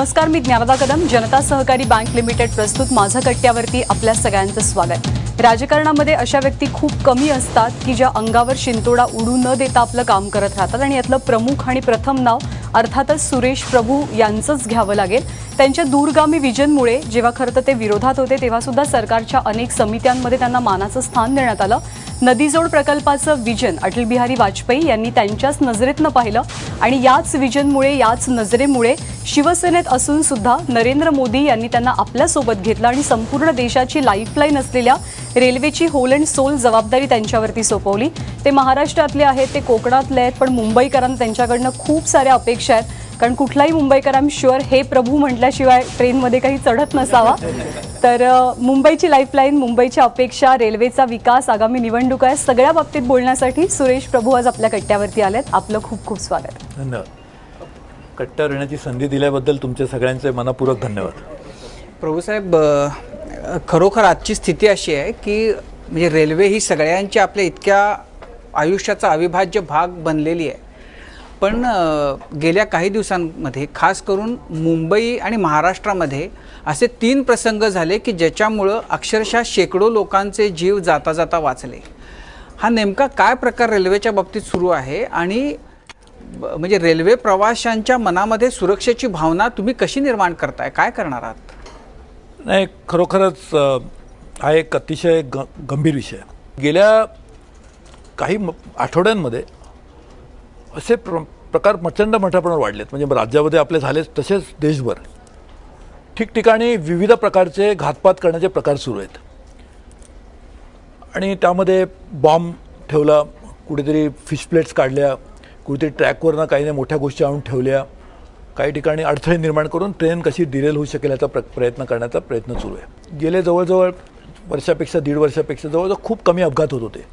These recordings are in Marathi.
नमस्कार, मी ज्ञानदा कदम. जनता सहकारी बँक लिमिटेड प्रस्तुत माझा कट्ट्यावरती आपल्या सगळ्यांचं स्वागत. राजकारणामध्ये अशा व्यक्ती खूप कमी असतात की ज्या अंगावर शिंतोडा उडू न देता आपलं काम करत राहतात आणि यातलं प्रमुख आणि प्रथम नाव अर्थातच सुरेश प्रभू यांचंच घ्यावं लागेल. त्यांच्या दूरगामी विजनमुळे जेव्हा खरं तर ते विरोधात होते तेव्हा सुद्धा सरकारच्या अनेक समित्यांमध्ये त्यांना मानाचं स्थान देण्यात आलं. नदीजोड प्रकल्पाचं विजन अटल बिहारी वाजपेयी यांनी त्यांच्याच नजरेतनं पाहिलं आणि याच विजनमुळे याच नजरेमुळे शिवसेनेत असून सुद्धा नरेंद्र मोदी यांनी त्यांना आपल्यासोबत घेतलं आणि संपूर्ण देशाची लाईफलाईन असलेल्या रेल्वेची होल अँड सोल जबाबदारी त्यांच्यावरती सोपवली. ते महाराष्ट्रातले आहेत, ते कोकणातले आहेत, पण मुंबईकरांना त्यांच्याकडनं खूप साऱ्या अपेक्षा आहेत. कारण कुठलाही मुंबईकर आय एम शुअर हे प्रभू म्हटल्याशिवाय ट्रेनमध्ये काही चढत नसावा. तर मुंबईची लाईफलाईन, मुंबईच्या अपेक्षा, रेल्वेचा विकास, आगामी निवडणुका या सगळ्या बाबतीत बोलण्यासाठी सुरेश प्रभू आज आपल्या कट्ट्यावरती आलेत. आपलं खूप खूप स्वागत. धन्यवाद. कट्ट्यावर येण्याची संधी दिल्याबद्दल तुमचे सगळ्यांचे मनपूर्वक धन्यवाद. प्रभूसाहेब, खरोखर आजची स्थिती अशी आहे की म्हणजे रेल्वे ही सगळ्यांच्या आपल्या इतक्या आयुष्याचा अविभाज्य भाग बनलेली आहे. पण गेल्या काही दिवसांमध्ये खास करून मुंबई आणि महाराष्ट्रामध्ये असे 3 प्रसंग झाले की ज्याच्यामुळं अक्षरशः शेकडो लोकांचे जीव जाता जाता वाचले. हा नेमका काय प्रकार रेल्वेच्या बाबतीत सुरू आहे आणि म्हणजे रेल्वे प्रवाशांच्या मनामध्ये सुरक्षेची भावना तुम्ही कशी निर्माण करताय, काय करणार आहात? नाही, खरोखरच हा एक अतिशय गंभीर विषय आहे. गेल्या काही आठवड्यांमध्ये असे प्रकार प्रचंड मोठ्या प्रमाणावर वाढलेत. म्हणजे राज्यामध्ये आपले झालेच, तसेच देशभर ठिकठिकाणी विविध प्रकारचे घातपात करण्याचे प्रकार सुरू आहेत. आणि त्यामध्ये बॉम्ब ठेवला, कुठेतरी फिश प्लेट्स काढल्या, कुठेतरी ट्रॅकवरनं काही नाही मोठ्या गोष्टी आणून ठेवल्या, काही ठिकाणी अडथळे निर्माण करून ट्रेन कशी डिरेल होऊ शकेल याचा प्रयत्न करण्याचा प्रयत्न सुरू आहे. गेले जवळजवळ वर्षापेक्षा 1.5 वर्षापेक्षा जवळजवळ खूप कमी अपघात होत होते.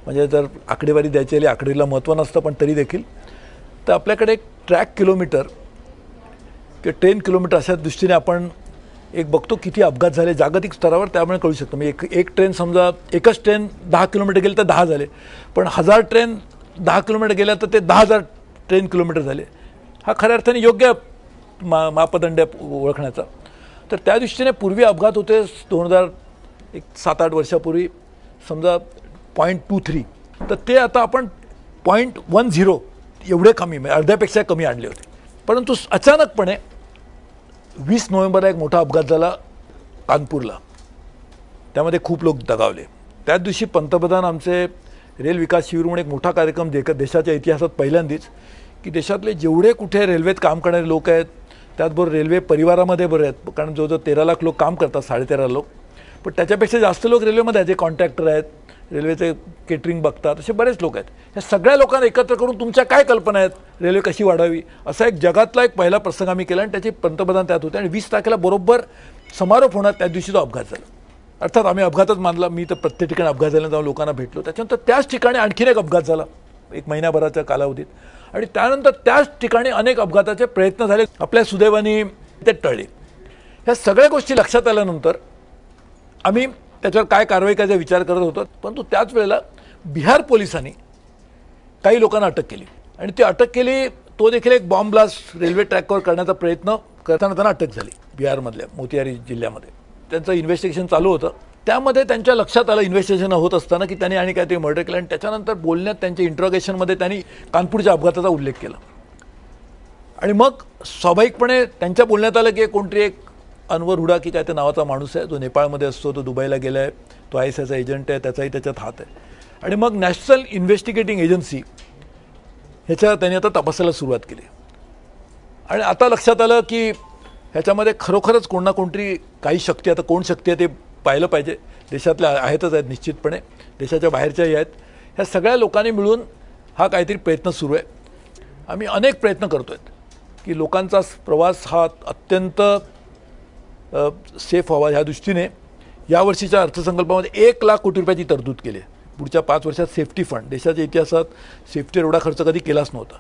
म्हणजे जर आकडेवारी द्यायची आली, आकडेवारीला महत्त्व नसतं, पण तरी देखील तर आपल्याकडे एक ट्रॅक किलोमीटर किंवा ट्रेन किलोमीटर अशा दृष्टीने आपण एक बघतो किती अपघात झाले जागतिक स्तरावर, त्यामुळे कळू शकतो. म्हणजे एक ट्रेन समजा एकच ट्रेन 10 किलोमीटर गेली तर 10 झाले, पण 1000 ट्रेन 10 किलोमीटर गेल्या तर ते 10,000 ट्रेन किलोमीटर झाले. हा खऱ्या अर्थाने योग्य मापदंड ओळखण्याचा. तर त्या दृष्टीने पूर्वी अपघात होते 7-8 वर्षापूर्वी समजा 0.23, तर ते आता आपण 0.10 एवढे कमी, म्हणजे अर्ध्यापेक्षा कमी आणले होते. परंतु अचानकपणे 20 नोव्हेंबरला एक मोठा अपघात झाला कानपूरला. त्यामध्ये खूप लोक दगावले. त्याच दिवशी पंतप्रधान आमचे रेल विकास शिबिर म्हणून एक मोठा कार्यक्रम देशाच्या इतिहासात पहिल्यांदाच, की देशातले जेवढे कुठे रेल्वेत काम करणारे लोक आहेत, त्याचबरोबर रेल्वे परिवारामध्ये बरे आहेत. कारण जवळजवळ 13 लाख लोक काम करतात, 13.5 लोक, पण त्याच्यापेक्षा जास्त लोक रेल्वेमध्ये आहेत, जे कॉन्ट्रॅक्टर आहेत, रेल्वेचे केटरिंग बघतात, असे बरेच लोक आहेत. या सगळ्या लोकांना एकत्र करून तुमच्या काय कल्पना आहेत, रेल्वे कशी वाढावी, असा एक जगातला एक पहिला प्रसंग आम्ही केला आणि त्याचे पंतप्रधान त्यात होते. आणि 20 तारखेला बरोबर समारोप होणार त्या दिवशी तो अपघात झाला. अर्थात आम्ही अपघातच मानला. मी तर प्रत्येक ठिकाणी अपघात झाल्यानं जाऊन लोकांना भेटलो. त्याच्यानंतर त्याच ठिकाणी आणखीन एक अपघात झाला 1 महिन्याभराच्या कालावधीत, आणि त्यानंतर त्याच ठिकाणी अनेक अपघाताचे प्रयत्न झाले. आपल्या सुदैवाने ते टळले. ह्या सगळ्या गोष्टी लक्षात आल्यानंतर आम्ही त्याच्यावर काय कारवाई करायचा विचार करत होतो. परंतु त्याच वेळेला बिहार पोलिसांनी काही लोकांना अटक केली आणि ती अटक केली, तो देखील एक बॉम्ब ब्लास्ट रेल्वे ट्रॅकवर करण्याचा प्रयत्न करताना त्यांना अटक झाली. बिहारमधल्या मोतिहारी जिल्ह्यामध्ये त्यांचं इन्व्हेस्टिगेशन चालू होतं. त्यामध्ये त्यांच्या लक्षात आलं इन्व्हेस्टिगेशन होत असताना की त्यांनी आणि काहीतरी मर्डर केलं. आणि त्याच्यानंतर बोलण्यात त्यांच्या इंट्रोगेशनमध्ये त्यांनी कानपूरच्या अपघाताचा उल्लेख केला. आणि मग स्वाभाविकपणे त्यांच्या बोलण्यात आलं की कोणतरी एक अनवर हुडा की काय त्या नावाचा माणूस आहे, जो नेपाळमध्ये असतो, तो दुबईला गेला आहे, तो ISISचा एजंट आहे, त्याचाही त्याच्यात हात आहे. आणि मग नॅशनल इन्व्हेस्टिगेटिंग एजन्सी ह्याच्या त्यांनी आता तपासायला सुरुवात केली. आणि आता लक्षात आलं की ह्याच्यामध्ये खरोखरच कोण ना कोणतरी काही शक्ती, आता कोण शक्ती आहे ते पाहिलं पाहिजे. देशातल्या आहेतच आहेत, निश्चितपणे देशाच्या बाहेरच्याही आहेत. ह्या सगळ्या लोकांनी मिळून हा काहीतरी प्रयत्न सुरू आहे. आम्ही अनेक प्रयत्न करतो आहेत की लोकांचा प्रवास हा अत्यंत सेफ व्हावा. ह्या दृष्टीने यावर्षीच्या अर्थसंकल्पामध्ये 1 लाख कोटी रुपयाची तरतूद केली आहे. पुढच्या 5 वर्षात सेफ्टी फंड, देशाच्या इतिहासात सेफ्टीवर एवढा खर्च कधी केलाच नव्हता.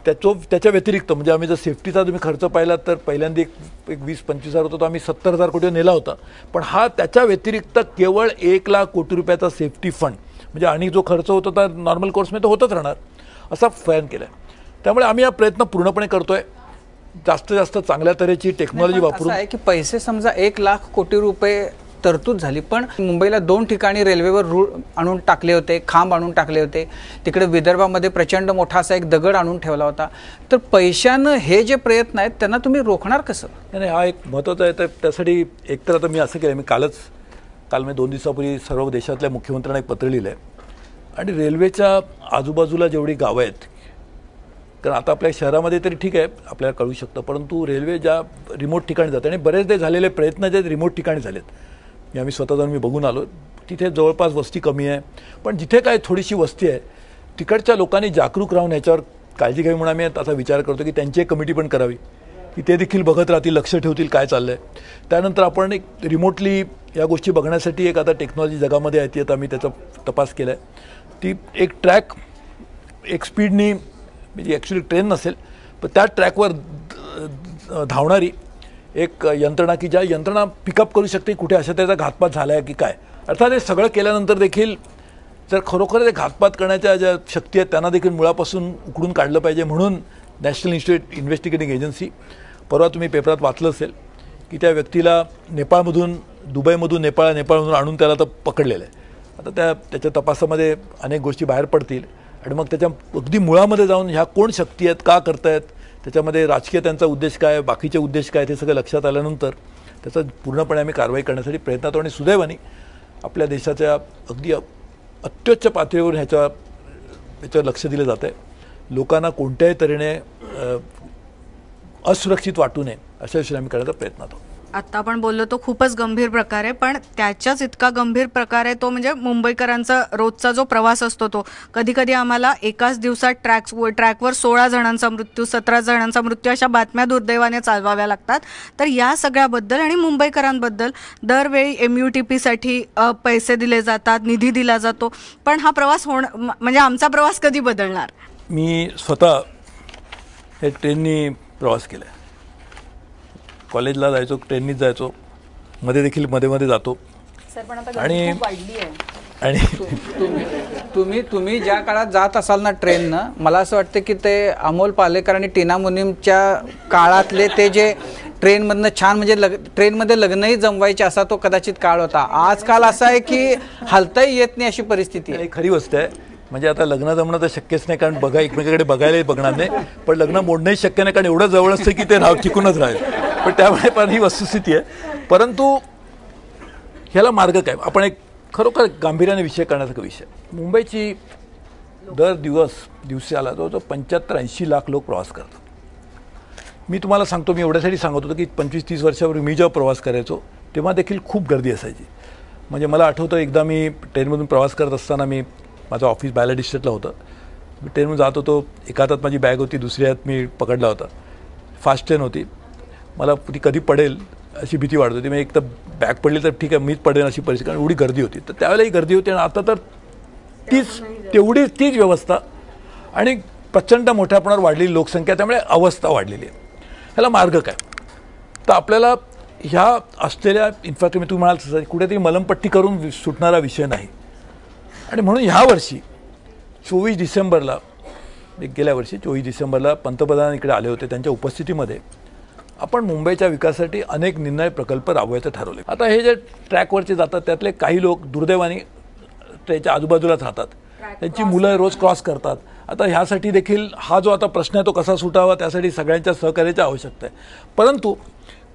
त्याच्या व्यतिरिक्त म्हणजे आम्ही जर सेफ्टीचा तुम्ही खर्च पाहिला तर पहिल्यांदा एक 20-25 हजार होता, तो आम्ही 70,000 कोटी नेला होता. पण हा त्याच्या व्यतिरिक्त केवळ 1 लाख कोटी रुपयाचा सेफ्टी फंड, म्हणजे आणि जो खर्च होता तर नॉर्मल कोर्समध्ये तो होतच राहणार, असा प्लॅन केला आहे. त्यामुळे आम्ही हा प्रयत्न पूर्णपणे करतो आहे. जास्त जास्त चांगल्या तऱ्हेची टेक्नॉलॉजी असं वापरून आहे की पैसे समजा 1,00,000 कोटी रुपये तरतूद झाली, पण मुंबईला 2 ठिकाणी रेल्वेवर रूळ आणून टाकले होते, खांब आणून टाकले होते, तिकडे विदर्भामध्ये प्रचंड मोठा असा एक दगड आणून ठेवला होता. तर पैशानं हे जे प्रयत्न आहेत त्यांना तुम्ही रोखणार कसं? नाही, हा एक महत्त्वाचा आहे. तर त्यासाठी एकतर आता मी असं केलं, मी काल मी 2 दिवसापूर्वी सर्व देशातल्या मुख्यमंत्र्यांना एक पत्र लिहिलं आहे आणि रेल्वेच्या आजूबाजूला जेवढी गावं आहेत, कारण आता आपल्या शहरामध्ये तरी ठीक आहे आपल्याला कळू शकतं, परंतु रेल्वे ज्या रिमोट ठिकाणी जाते आणि बरेचदा झालेले प्रयत्न जे रिमोट ठिकाणी झालेत, आम्ही स्वतः जाऊन मी बघून आलो, तिथे जवळपास वस्ती कमी आहे, पण जिथे काय थोडीशी वस्ती आहे तिकडच्या लोकांनी जागरूक राहून याच्यावर काळजी घ्यावी म्हणून आम्ही असा विचार करतो की त्यांची एक कमिटी पण करावी की ते देखील बघत राहतील, लक्ष ठेवतील काय चाललं आहे. त्यानंतर आपण एक रिमोटली या गोष्टी बघण्यासाठी एक आता टेक्नॉलॉजी जगामध्ये आहे, ती आता आम्ही त्याचा तपास केला आहे. ती एक ट्रॅक एक स्पीडनी म्हणजे ॲक्च्युली ट्रेन नसेल पण त्या ट्रॅकवर धावणारी एक यंत्रणा की ज्या यंत्रणा पिकअप करू शकते कुठे अशा त्याचा घातपात झाला आहे की काय. अर्थात हे सगळं केल्यानंतर देखील जर खरोखर ते घातपात करण्याच्या ज्या शक्ती आहेत त्यांना देखील मुळापासून उकडून काढलं पाहिजे. म्हणून नॅशनल इन्स्टिट्यूट इन्व्हेस्टिगेटिंग एजन्सी, परवा तुम्ही पेपरात वाचलं असेल की त्या व्यक्तीला नेपाळमधून दुबईमधून नेपाळमधून आणून त्याला तर पकडलेलं आहे. आता त्याच्या तपासामध्ये अनेक गोष्टी बाहेर पडतील आणि मग त्याच्या अगदी मुळामध्ये जाऊन ह्या कोण शक्ती आहेत, का करतायत, त्याच्यामध्ये राजकीय त्यांचा उद्देश काय, बाकीचे उद्देश काय, ते सगळं लक्षात आल्यानंतर त्याचा पूर्णपणे आम्ही कारवाई करण्यासाठी प्रयत्न करतो. आणि सुदैवाने आपल्या देशाच्या अगदी अत्युच्च पातळीवर ह्याच्यावर लक्ष दिलं जातं आहे. लोकांना कोणत्याही तऱ्हेने असुरक्षित वाटू नये अशा विषयाने आम्ही करण्याचा प्रयत्न करतो. आता आपण बोललो तो खूपच गंभीर प्रकार आहे, पण त्याच्याच इतका गंभीर प्रकार आहे तो म्हणजे मुंबईकरांचा रोजचा जो प्रवास असतो तो. कधी कधी आम्हाला एकाच दिवसात ट्रॅकवर 16 जणांचा मृत्यू, 17 जणांचा मृत्यू अशा बातम्या दुर्दैवाने चालवाव्या लागतात. तर या सगळ्याबद्दल आणि मुंबईकरांबद्दल दरवेळी MUTPसाठी पैसे दिले जातात, निधी दिला जातो, पण हा प्रवास म्हणजे आमचा प्रवास कधी बदलणार? मी स्वतः हे ट्रेननी प्रवास केला आहे. कॉलेजला जायचो, ट्रेननीच जायचो, मध्ये देखील मध्ये जातो. आणि तुम्ही ज्या काळात जात असाल ना ट्रेननं, मला असं वाटतं की ते अमोल पालेकर आणि टीना मुनीमच्या काळातले ते जे ट्रेनमधनं छान म्हणजे ट्रेनमध्ये लग्नही जमवायचे असा तो कदाचित काळ होता. आजकाल असं आहे की हलताही येत नाही अशी परिस्थिती आहे. खरी गोष्ट आहे. म्हणजे आता लग्न जमणं तर शक्यच नाही, कारण एकमेकाकडे बघायलाही बघणार नाही, पण लग्न मोडणंही शक्य नाही, कारण एवढं जवळ असतं की ते राव टिकूनच राहील. पण त्यामुळे पण ही वस्तुस्थिती आहे. परंतु ह्याला मार्ग काय, आपण एक खरोखर गांभीर्याने विषय करण्याचा विषय. मुंबईची दर दिवसाला जवळजवळ 75-80 लाख लोक प्रवास करतात. मी तुम्हाला सांगतो, मी एवढ्यासाठी सांगत होतो की 25-30 वर्षापूर्वी मी जेव्हा प्रवास करायचो तेव्हा देखील खूप गर्दी असायची. म्हणजे मला आठवतं एकदा मी ट्रेनमधून प्रवास करत असताना, माझं ऑफिस बायला डिस्ट्रिक्टला होतं, मी ट्रेनमधून जात होतो, एका हातात माझी बॅग होती, दुसऱ्या हात मी पकडला होता. फास्ट ट्रेन होती, मला ती कधी पडेल अशी भीती वाटत होती. मी एक तर बॅग पडली तर ठीक आहे मीच पडेल अशी परिस्थिती, कारण एवढी गर्दी होती. तर त्यावेळेलाही गर्दी होती आणि आता तर तीच व्यवस्था आणि प्रचंड मोठ्या प्रमाणावर वाढलेली लोकसंख्या, त्यामुळे अवस्था वाढलेली आहे. ह्याला मार्ग काय, तर आपल्याला ह्या असलेल्या इन्फ्रास्ट्रक्चर तुम्ही म्हणाल कुठेतरी मलमपट्टी करून सुटणारा विषय नाही. आणि म्हणून ह्या वर्षी 24 डिसेंबरला, गेल्या वर्षी 24 डिसेंबरला पंतप्रधान इकडे आले होते. त्यांच्या उपस्थितीमध्ये आपण मुंबईच्या विकासासाठी अनेक निर्णय प्रकल्प राबवायचे ठरवले. आता हे जे ट्रॅकवरचे जातात त्यातले काही लोक दुर्दैवाने त्याच्या आजूबाजूलाच राहतात, त्यांची मुलं रोज क्रॉस करतात. आता ह्यासाठी देखील हा जो आता प्रश्न आहे तो कसा सुटावा, त्यासाठी सगळ्यांच्या सहकार्याची आवश्यकता आहे. परंतु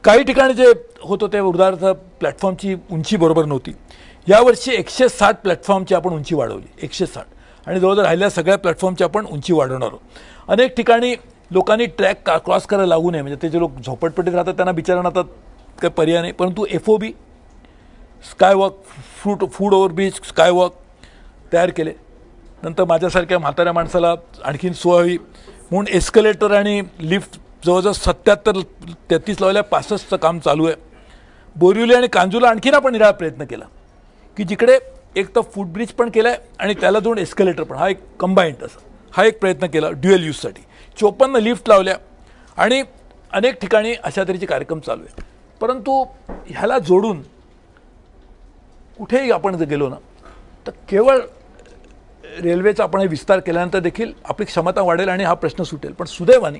काही ठिकाणी जे होतं ते उदाहरणार्थ प्लॅटफॉर्मची उंची बरोबर नव्हती. यावर्षी 160 प्लॅटफॉर्मची आपण उंची वाढवली, 160, आणि जवळजवळ राहिल्या सगळ्या प्लॅटफॉर्मची आपण उंची वाढवणार आहोत. अनेक ठिकाणी लोकांनी ट्रॅक क्रॉस करायला लागू नये, म्हणजे ते जे लोक झोपडपट्टीत राहतात त्यांना बिचारांना आता काही पर्याय नाही. परंतु FOB skywalk, food overbridge skywalk तयार केले. नंतर माझ्यासारख्या म्हाताऱ्या माणसाला आणखीन सोय हवी म्हणून एस्कलेटर आणि लिफ्ट जवळजवळ 77-33 लावल्या, 65चं काम चालू आहे. बोरिवली आणि कांजूला आणखीन आपण निराळा प्रयत्न केला की जिकडे एक तर फूटब्रिज पण केला आहे आणि त्याला जोडून एस्केलेटर पण, हा एक कंबाईंड असा हा एक प्रयत्न केला ड्युअल यूजसाठी. 54 लिफ्ट लावल्या आणि अनेक ठिकाणी अशा तऱ्हेचे कार्यक्रम चालू आहेत. परंतु ह्याला जोडून कुठेही आपण जर गेलो ना तर केवळ रेल्वेचा आपण विस्तार केल्यानंतर देखील आपली क्षमता वाढेल आणि हा प्रश्न सुटेल. पण सुदैवाने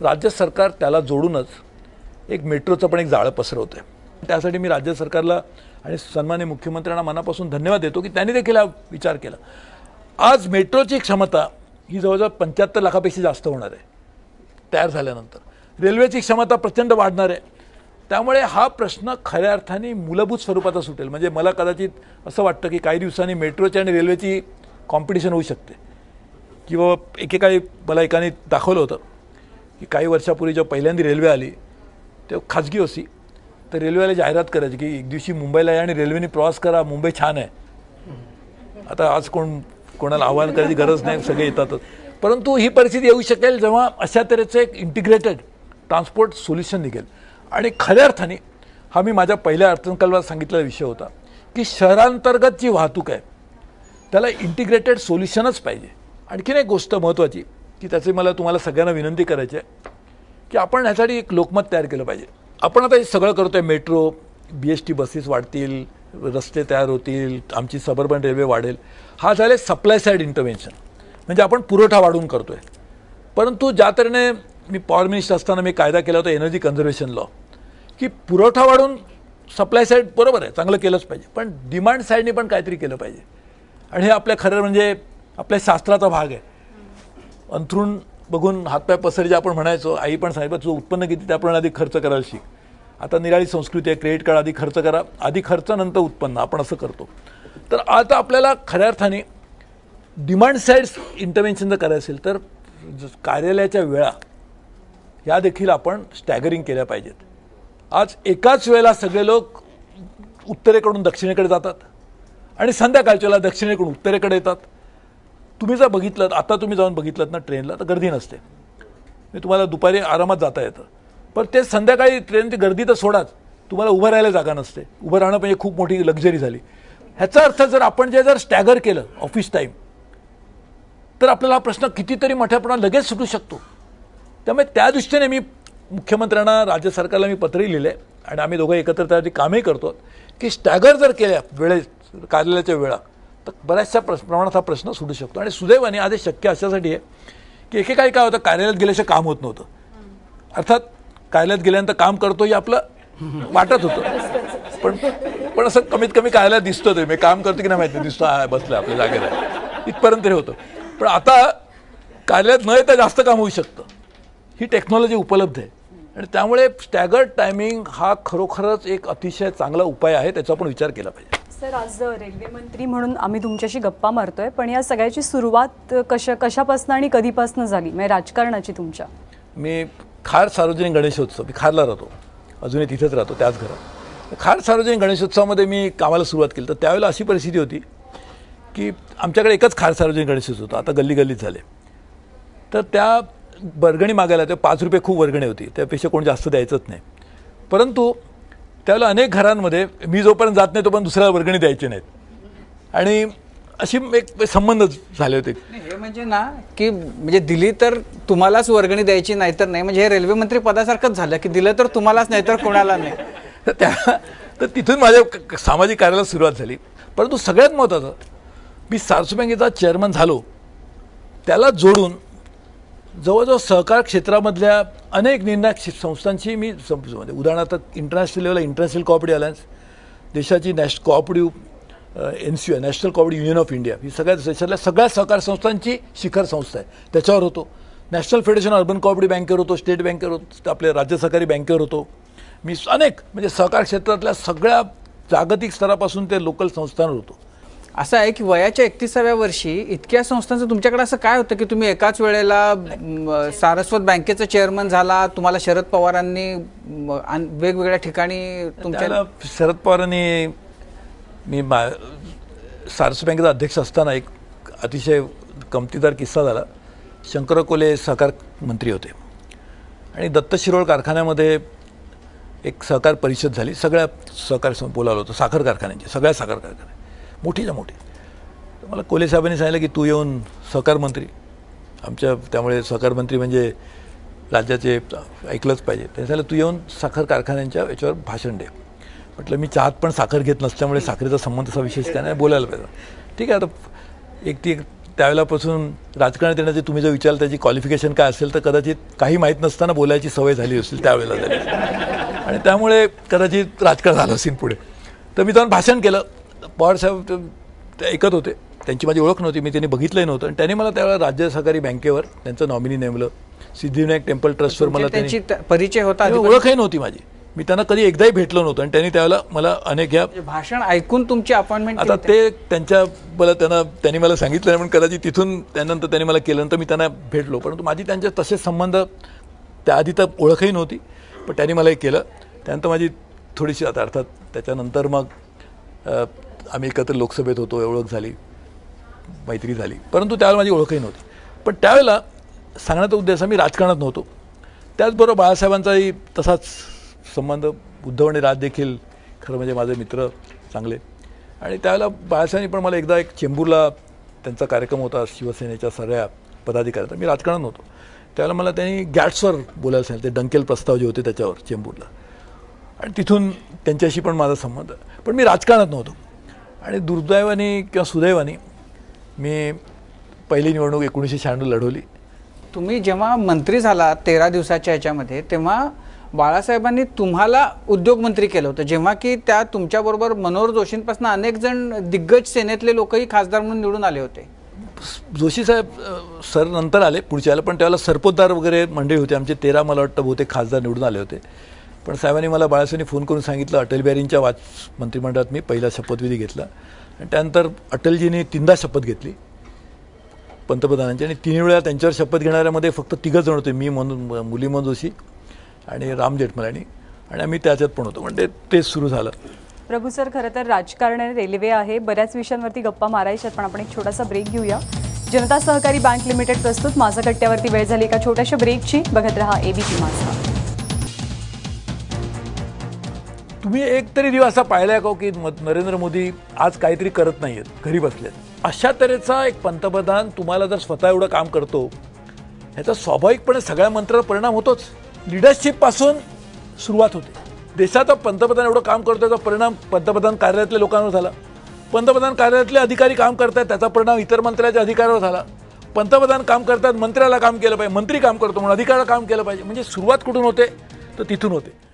राज्य सरकार त्याला जोडूनच एक मेट्रोचं पण एक जाळं पसरवतं आहे. त्यासाठी मी राज्य सरकारला आणि सन्माननीय मुख्यमंत्र्यांना मनापासून धन्यवाद देतो की त्यांनी देखील हा विचार केला. आज मेट्रोची क्षमता ही जवळजवळ 75 लाखापेक्षा जास्त होणार आहे तयार झाल्यानंतर. रेल्वेची क्षमता प्रचंड वाढणार आहे. त्यामुळे हा प्रश्न खऱ्या अर्थाने मूलभूत स्वरूपाचा सुटेल. म्हणजे मला कदाचित असं वाटतं की काही दिवसांनी मेट्रोची आणि रेल्वेची कॉम्पिटिशन होऊ शकते. किंवा एकेकाळी मला एकाने दाखवलं होतं की काही वर्षापूर्वी जेव्हा पहिल्यांदा रेल्वे आली तेव्हा खाजगी होती, तर रेल्वेवाले जाहिरात करायची की एक दिवशी मुंबईला या आणि रेल्वेने प्रवास करा, मुंबई छान आहे. आता आज कोणाला आव्हान करायची गरज नाही, सगळे येतातच. परंतु ही परिस्थिती येऊ शकेल जेव्हा अशा तऱ्हेचं एक इंटिग्रेटेड ट्रान्सपोर्ट सोल्युशन निघेल. आणि खऱ्या अर्थाने हा मी माझ्या पहिल्या अर्थसंकल्पात सांगितलेला विषय होता की शहरांतर्गत जी वाहतूक आहे त्याला इंटिग्रेटेड सोल्युशनच पाहिजे. आणखीन एक गोष्ट महत्त्वाची की त्याची मला तुम्हाला सगळ्यांना विनंती करायची आहे की आपण ह्यासाठी एक लोकमत तयार केलं पाहिजे. आपण आता हे सगळं करतोय, मेट्रो, BST बसेस वाढतील, रस्ते तयार होतील, आमची सबर्बन रेल्वे वाढेल. हा झाले सप्लाय साईड इंटरव्हेन्शन, म्हणजे आपण पुरवठा वाढवून करतोय. परंतु ज्या तऱ्हेने मी पॉवर मिनिस्टर असताना मी कायदा केला होता एनर्जी कन्झर्वेशन लॉ, की पुरवठा वाढून सप्लाय साईड बरोबर आहे, चांगलं केलंच पाहिजे, पण डिमांड साईडने पण काहीतरी केलं पाहिजे. आणि हे आपल्या खरं म्हणजे आपल्या शास्त्राचा भाग आहे. अंथरूण बघून हातपाय पसरी जे आपण म्हणायचो, आई पण सांगितलं तुझं उत्पन्न किती त्याप्रमाणे आधी खर्च करायला शिक. आता निराळी संस्कृती आहे, क्रेडिट कार्ड आधी खर्च करा, आधी खर्च नंतर उत्पन्न, आपण असं करतो. तर आता आपल्याला खऱ्या अर्थाने डिमांड साईड इंटरव्हेन्शन जर करायचं असेल तर कार्यालयाच्या वेळा या देखील आपण स्टॅगरिंग केल्या पाहिजेत. आज एकाच वेळेला सगळे लोक उत्तरेकडून दक्षिणेकडे जातात आणि संध्याकाळच्या वेळेला दक्षिणेकडून उत्तरेकडे येतात. तुम्ही जर बघितलं, आता तुम्ही जाऊन बघितलं ना ट्रेनला, तर गर्दी नसते. मी तुम्हाला दुपारी आरामात जाता येतं, पण ते संध्याकाळी ट्रेनची गर्दी तर सोडाच, तुम्हाला उभं राहायला जागा नसते. उभं राहणं म्हणजे खूप मोठी लक्झरी झाली. ह्याचा अर्थ जर आपण जर स्टॅगर केलं ऑफिस टाईम, तर आपल्याला हा प्रश्न कितीतरी मोठ्या प्रमाणात लगेच सुटू शकतो. त्यामुळे त्या दृष्टीने मी मुख्यमंत्र्यांना, राज्य सरकारला मी पत्रही लिहिलं आहे आणि आम्ही दोघं एकत्र त्यासाठी कामही करतो की स्टॅगर जर केल्या कार्यालयाच्या वेळा तर बऱ्याचशा प्रमाणात हा प्रश्न सुटू शकतो. आणि सुदैवाने आज हे शक्य अशासाठी आहे की एकेकाळी काय होतं, कार्यालयात गेल्याशिवाय काम होत नव्हतं. अर्थात कार्यालयात गेल्यानंतर काम करतो हे आपलं वाटत होतं, पण असं कमीत कमी कार्यालयात दिसतो, तरी मी काम करतो की नाही माहिती, दिसतो बसलं आपल्या जागेला, इथपर्यंत तरी होतं. पण आता कार्यालयात न येता जास्त काम होऊ शकतं. ही टेक्नॉलॉजी उपलब्ध आहे आणि त्यामुळे स्टॅगर्ड टायमिंग हा खरोखरच एक अतिशय चांगला उपाय आहे, त्याचा आपण विचार केला पाहिजे. सर, आज रेल्वे मंत्री म्हणून आम्ही तुमच्याशी गप्पा मारतोय, पण या सगळ्याची सुरुवात कशापासून आणि कधीपासून झाली, म्हणजे राजकारणाची तुमच्या? मी खार सार्वजनिक गणेशोत्सव, मी खारला राहतो, अजूनही तिथेच राहतो त्याच घरात. खार सार्वजनिक गणेशोत्सवामध्ये मी कामाला सुरुवात केली. तर त्यावेळेला अशी परिस्थिती होती की आमच्याकडे एकच खार सार्वजनिक गणेशोत्सव होता, आता गल्ली गल्लीत झाले. तर त्या वर्गणी मागायला ते 5 रुपये खूप वर्गणी होती, त्यापेक्षा कोण जास्त द्यायचंच नाही. परंतु त्यावेळेला अनेक घरांमध्ये मी जोपर्यंत जात नाही तोपर्यंत दुसऱ्याला वर्गणी द्यायची नाहीत आणि अशी एक संबंध झाले होते. हे म्हणजे ना की म्हणजे दिली तर तुम्हालाच वर्गणी द्यायची, नाहीतर नाही. म्हणजे हे रेल्वे मंत्री पदासारखंच झालं की दिलं तर तुम्हालाच, नाहीतर कोणाला नाही. तर तिथून माझ्या सामाजिक कार्याला सुरुवात झाली. परंतु सगळ्यात महत्त्वाचं, मी सारसू बँकेचा चेअरमन झालो, त्याला जोडून जवळजवळ सहकार क्षेत्रामधल्या अनेक निर्णायक संस्थांची मी उदाहरणार्थ इंटरनॅशनल लेवलला इंटरनॅशनल कोऑपरेटिव्ह अलायन्स, देशाची cooperative NCU national cooperative union of India, ही सगळ्या देशातल्या सगळ्या सहकार संस्थांची शिखर संस्था आहे, त्याच्यावर होतो. नॅशनल फेडरेशन अर्बन कोऑपरेटिव्ह बँकेवर होतो, स्टेट बँकेवर होतो, आपल्या राज्य सहकारी बँकेवर होतो. मी अनेक म्हणजे सहकार क्षेत्रातल्या सगळ्या जागतिक स्तरापासून ते लोकल संस्थांवर होतो. असं आहे की वयाच्या 31व्या वर्षी इतक्या संस्थांचं तुमच्याकडे असं काय होतं की तुम्ही एकाच वेळेला सारस्वत बँकेचं चेअरमन झाला, तुम्हाला शरद पवारांनी वेगवेगळ्या ठिकाणी तुमच्या शरद पवारांनी मी सारस्वत बँकेचा अध्यक्ष असताना एक अतिशय गमतीदार किस्सा झाला. शंकर कोले सहकार मंत्री होते आणि दत्त शिरोळ कारखान्यामध्ये एक सहकार परिषद झाली. सगळ्या सहकार बोलावलं होतं, साखर कारखान्यांची, सगळ्या साखर कारखाने मोठीच्या मोठी. मला कोले साहेबांनी सांगितलं की तू येऊन सहकार मंत्री आमच्या, त्यामुळे सहकार मंत्री म्हणजे राज्याचे ऐकलंच पाहिजे. ते झालं तू येऊन साखर कारखान्यांच्या याच्यावर भाषण दे. म्हटलं मी चहात पण साखर घेत नसल्यामुळे साखरेचा संबंध असा विशेष काय नाही, बोलायला पाहिजे. ठीक आहे, आता एक त्यावेळेलापासून राजकारणात येण्याचे तुम्ही जर विचाराल त्याची क्वालिफिकेशन काय असेल तर कदाचित काही माहीत नसताना बोलायची सवय झाली असेल त्यावेळेला तरी, आणि त्यामुळे कदाचित राजकारण झालं असेल पुढे. तर मी जाऊन भाषण केलं. पवारसाहेब ते ऐकत होते, त्यांची माझी ओळख नव्हती, मी त्यांनी बघितलंही नव्हतं, आणि त्यांनी मला त्यावेळेला राज्य सहकारी बँकेवर त्यांचं नॉमिनी नेमलं. सिद्धिविनायक टेम्पल ट्रस्टवर मला त्यांची परिचय होता, ओळखही नव्हती माझी, मी त्यांना कधी एकदाही भेटलो नव्हतं, आणि त्यांनी त्यावेळेला मला अनेक ह्या भाषण ऐकून तुमची अपॉइंटमेंट. आता ते त्यांच्या त्यांनी मला सांगितलं म्हणून कदाचित तिथून त्यानंतर त्यांनी मला केल्यानंतर मी त्यांना भेटलो, परंतु माझी त्यांच्या तसेच संबंध त्याआधी तर ओळखही नव्हती, पण त्यांनी मला हे केलं. त्यानंतर माझी थोडीशी आता अर्थात त्याच्यानंतर मग आम्ही एकत्र लोकसभेत होतो, ओळख झाली, मैत्री झाली, परंतु त्यावेळेला माझी ओळखही नव्हती. पण त्यावेळेला सांगण्याचा उद्देश मी राजकारणात नव्हतो. त्याचबरोबर बाळासाहेबांचाही तसाच संबंध, उद्धव आणि राज देखील खरं म्हणजे माझे मित्र चांगले, आणि त्यावेळेला बाळासाहेबांनी पण मला एकदा एक चेंबूरला त्यांचा कार्यक्रम होता शिवसेनेच्या सगळ्या पदाधिकाऱ्यांचा, मी राजकारणात नव्हतो, त्यावेळेला मला त्यांनी गॅट्सवर बोलायला सांगितलं, ते डंकेल प्रस्ताव जे होते त्याच्यावर चेंबूरला, आणि तिथून त्यांच्याशी पण माझा संबंध, पण मी राजकारणात नव्हतो. आणि दुर्दैवाने किंवा सुदैवाने मी पहिली निवडणूक 1996 लढवली. तुम्ही जेव्हा मंत्री झाला 13 दिवसाच्या ह्याच्यामध्ये, तेव्हा बाळासाहेबांनी तुम्हाला उद्योगमंत्री केलं होतं, जेव्हा की त्या तुमच्याबरोबर मनोहर जोशींपासून अनेक जण दिग्गज सेनेतले लोकही खासदार म्हणून निवडून आले होते. जोशी साहेब सर नंतर आले पुढच्या आले, पण त्यावेळेला सरपोतदार वगैरे मंडळी होते आमचे, 13 मला वाटतं बहुतेक खासदार निवडून आले होते. पण साहेबांनी मला बाळासाहेबांनी फोन करून सांगितलं, अटल बिहारींच्या मंत्रिमंडळात मी पहिला शपथविधी घेतला, आणि त्यानंतर अटलजींनी 3दा शपथ घेतली पंतप्रधानांची, आणि 3 वेळा त्यांच्यावर शपथ घेणाऱ्यामध्ये फक्त 3 जण होते, मी म्हणून मुलीमोहन जोशी आणि राम जेठमलानी, आणि आम्ही त्याच्यात पण होतो, म्हणजे तेच सुरू झालं. प्रभू सर, खरं तर राजकारण आणि रेल्वे आहे, बऱ्याच विषयांवरती गप्पा मारायच्यात, पण आपण एक छोटासा ब्रेक घेऊया. जनता सहकारी बँक लिमिटेड प्रस्तुत माझा कट्ट्यावरती वेळ झाली एका छोट्याशा ब्रेकची. बघत रहा एबीपी माझा. तुम्ही एक तरी दिवस असा पाहिलाय का की नरेंद्र मोदी आज काहीतरी करत नाहीयेत, घरी बसलेत? अशा तऱ्हेचा एक पंतप्रधान तुम्हाला जर स्वतः एवढं काम करतो, ह्याचा स्वाभाविकपणे सगळ्या मंत्र्यावर परिणाम होतोच. लिडरशिपपासून सुरुवात होते. देशाचा पंतप्रधान एवढं काम करतो त्याचा परिणाम पंतप्रधान कार्यालयातल्या लोकांवर झाला, पंतप्रधान कार्यालयातले अधिकारी काम करतात त्याचा परिणाम इतर मंत्र्याच्या अधिकारावर झाला, पंतप्रधान काम करतात मंत्र्याला काम केलं पाहिजे, मंत्री काम करतो म्हणून अधिकाऱ्याला काम केलं पाहिजे. म्हणजे सुरुवात कुठून होते तर तिथून होते.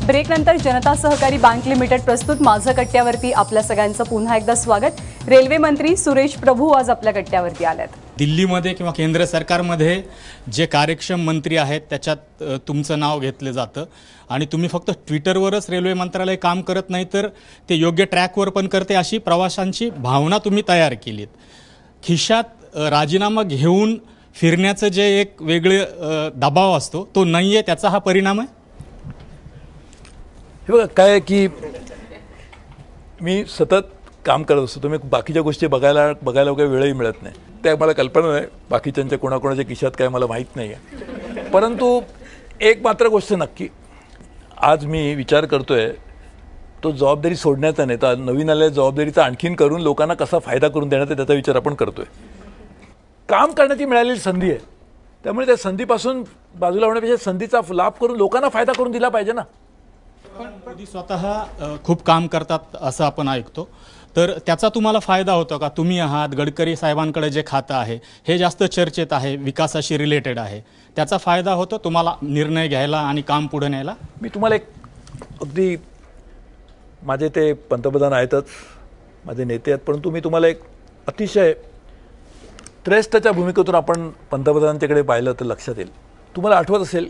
ब्रेक नंतर जनता सहकारी बँक लिमिटेड प्रस्तुत माझं कट्ट्यावरती आपल्या सगळ्यांचं पुन्हा एकदा स्वागत. रेल्वे मंत्री सुरेश प्रभू आज आपल्या कट्ट्यावरती आलेत. दिल्लीमध्ये किंवा केंद्र सरकारमध्ये जे कार्यक्षम मंत्री आहेत त्याच्यात तुमचं नाव घेतलं जातं, आणि तुम्ही फक्त ट्विटरवरच रेल्वे मंत्रालय काम करत नाही तर ते योग्य ट्रॅकवर पण करते अशी प्रवाशांची भावना तुम्ही तयार केलीत. खिशात राजीनामा घेऊन फिरण्याचं जे एक वेगळे दबाव असतो तो नाही आहे, त्याचा हा परिणाम आहे. हे बघा काय की मी सतत काम करत असतो, तुम्ही बाकीच्या गोष्टी बघायला वगैरे वेळही मिळत नाही, त्या मला कल्पना नाही बाकीच्यांच्या कोणाकोणाच्या खिशात काय मला माहीत नाही आहे. परंतु एक मात्र गोष्ट नक्की, आज मी विचार करतोय तो जबाबदारी सोडण्याचा नाही तर नवीन आलेल्या जबाबदारीचा आणखीन करून लोकांना कसा फायदा करून देण्याचा त्याचा विचार आपण करतोय. काम करण्याची मिळालेली संधी आहे, त्यामुळे त्या संधीपासून बाजूला होण्यापेक्षा संधीचा लाभ करून लोकांना फायदा करून दिला पाहिजे ना. पण मोदी स्वतः खूप काम करतात असं आपण ऐकतो, तर त्याचा तुम्हाला फायदा होतो का? तुम्ही आहात, गडकरी साहेबांकडे जे खातं आहे हे जास्त चर्चेत आहे, विकासाशी रिलेटेड आहे, त्याचा फायदा होतो तुम्हाला निर्णय घ्यायला आणि काम पुढे न्यायला? मी तुम्हाला एक अगदी माझे ते पंतप्रधान आहेतच, माझे नेते आहेत, परंतु मी तुम्हाला एक अतिशय श्रेष्ठच्या भूमिकेतून आपण पंतप्रधानांच्याकडे पाहिलं तर लक्षात येईल. तुम्हाला आठवत असेल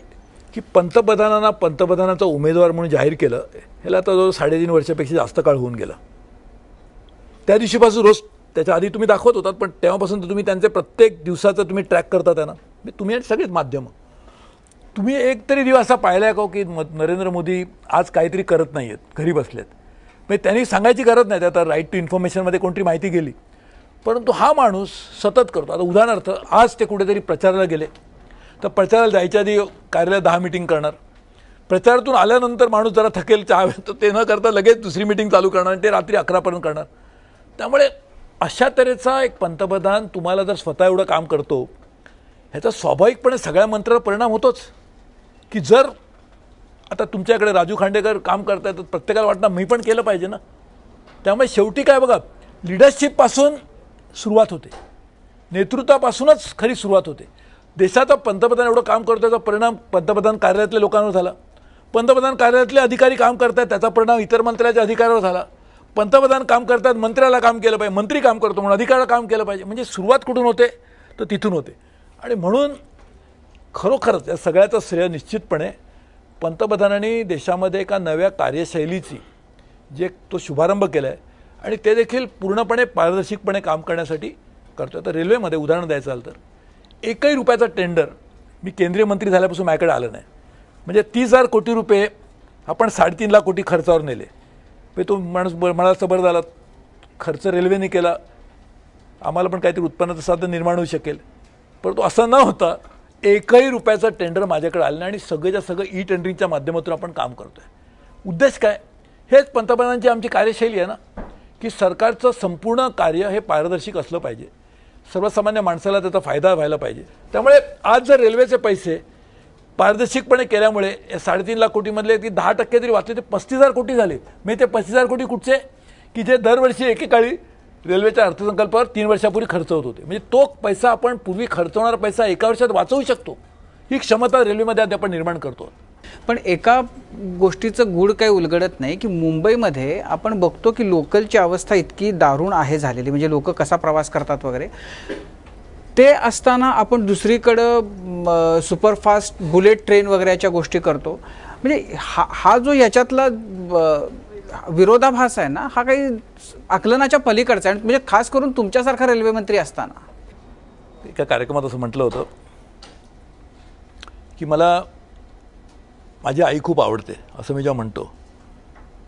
की पंतप्रधानाचा उमेदवार म्हणून जाहीर केलं, ह्याला आता जवळ 3.5 वर्षापेक्षा जास्त काळ होऊन गेला. त्या दिवशीपासून रोज त्याच्या आधी तुम्ही दाखवत होतात, पण तेव्हापासून तर तुम्ही त्यांचे प्रत्येक दिवसाचं तुम्ही ट्रॅक करता त्यांना, तुम्ही सगळेच माध्यमं. तुम्ही एक तरी दिवस असा पाहिलाय का की नरेंद्र मोदी आज काहीतरी करत नाही आहेत, घरी बसलेत? म्हणजे त्यांनी सांगायची गरज नाही, आता राईट टू इन्फॉर्मेशनमध्ये कोणती माहिती गेली, परंतु हा माणूस सतत करतो. आता उदाहरणार्थ आज ते कुठेतरी प्रचाराला गेले तर प्रचाराला जायच्या आधी कार्यालयात 10 मीटिंग करणार, प्रचारातून आल्यानंतर माणूस जरा थकेल चहा तर ते न करता लगेच दुसरी मीटिंग चालू करणार आणि ते रात्री 11 पर्यंत करणार. त्यामुळे अशा तऱ्हेचा एक पंतप्रधान तुम्हाला जर स्वतः एवढं काम करतो, ह्याचा स्वाभाविकपणे सगळ्या मंत्र्यावर परिणाम होतोच. की जर आता तुमच्याकडे राजू खांडेकर काम करतायत तर प्रत्येकाला वाटतं मी पण केलं पाहिजे ना. त्यामुळे शेवटी काय बघा, लिडरशिपपासून सुरुवात होते, नेतृत्वापासूनच खरी सुरुवात होते. देशाचा पंतप्रधान एवढं काम करतो त्याचा परिणाम पंतप्रधान कार्यालयातल्या लोकांवर झाला. पंतप्रधान कार्यालयातले अधिकारी काम करतात त्याचा परिणाम इतर मंत्र्याच्या अधिकारावर झाला. पंतप्रधान काम करतात, मंत्र्याला काम केलं पाहिजे, मंत्री काम करतो म्हणून अधिकाऱ्याला काम केलं पाहिजे. म्हणजे सुरुवात कुठून होते तर तिथून होते. आणि म्हणून खरोखरच या सगळ्याचं श्रेय निश्चितपणे पंतप्रधानांनी देशामध्ये एका नव्या कार्यशैलीची जे तो शुभारंभ केला आहे आणि ते देखील पूर्णपणे पारदर्शकपणे काम करण्यासाठी करतो. तर रेल्वेमध्ये उदाहरण द्यायचं झालं तर एकही रुपयाचा टेंडर मी केंद्रीय मंत्री झाल्यापासून माझ्याकडे आलं नाही. म्हणजे 30,000 कोटी रुपये आपण 3.5 लाख कोटी खर्चावर नेले. तो माणूस मला बरं झाला, खर्च रेल्वेने केला, आम्हाला पण काहीतरी उत्पन्नाचं साधन निर्माण होऊ शकेल. परंतु असं न होता एकही रुपयाचा टेंडर माझ्याकडे आलं नाही आणि सगळ्याच्या सगळं ई टेंडरिंगच्या माध्यमातून आपण काम करतो आहे. उद्देश काय, हेच पंतप्रधानांची आमची कार्यशैली आहे ना, की सरकारचं संपूर्ण कार्य हे पारदर्शक असलं पाहिजे, सर्वसामान्य माणसाला त्याचा फायदा व्हायला पाहिजे. त्यामुळे आज जर रेल्वेचे पैसे पारदर्शकपणे केल्यामुळे 3.5 लाख कोटीमधले ती 10% जरी वाचले ते 35,000 कोटी झाले. म्हणजे ते 35,000 कोटी कुठचे, की जे दरवर्षी एकेकाळी रेल्वेच्या अर्थसंकल्पावर 3 वर्षापूर्वी खर्च होत होते. म्हणजे तो पैसा आपण पूर्वी खर्चवणारा पैसा एका वर्षात वाचवू शकतो, ही क्षमता रेल्वेमध्ये आज आपण निर्माण करतो. पण एका गोष्टीचं गूढ काही उलगडत नाही की मुंबईमध्ये आपण बघतो की लोकलची अवस्था इतकी दारुण आहे झालेली, म्हणजे लोक कसा प्रवास करतात वगैरे. ते असताना आपण दुसरीकडं सुपरफास्ट बुलेट ट्रेन वगैरेच्या गोष्टी करतो. म्हणजे हा जो याच्यातला विरोधाभास आहे ना, हा काही आकलनाच्या पलीकडचा आहे. म्हणजे खास करून तुमच्यासारखा रेल्वे मंत्री असताना एका कार्यक्रमात असं म्हटलं होतं की मला माझी आई खूप आवडते असं मी जेव्हा म्हणतो,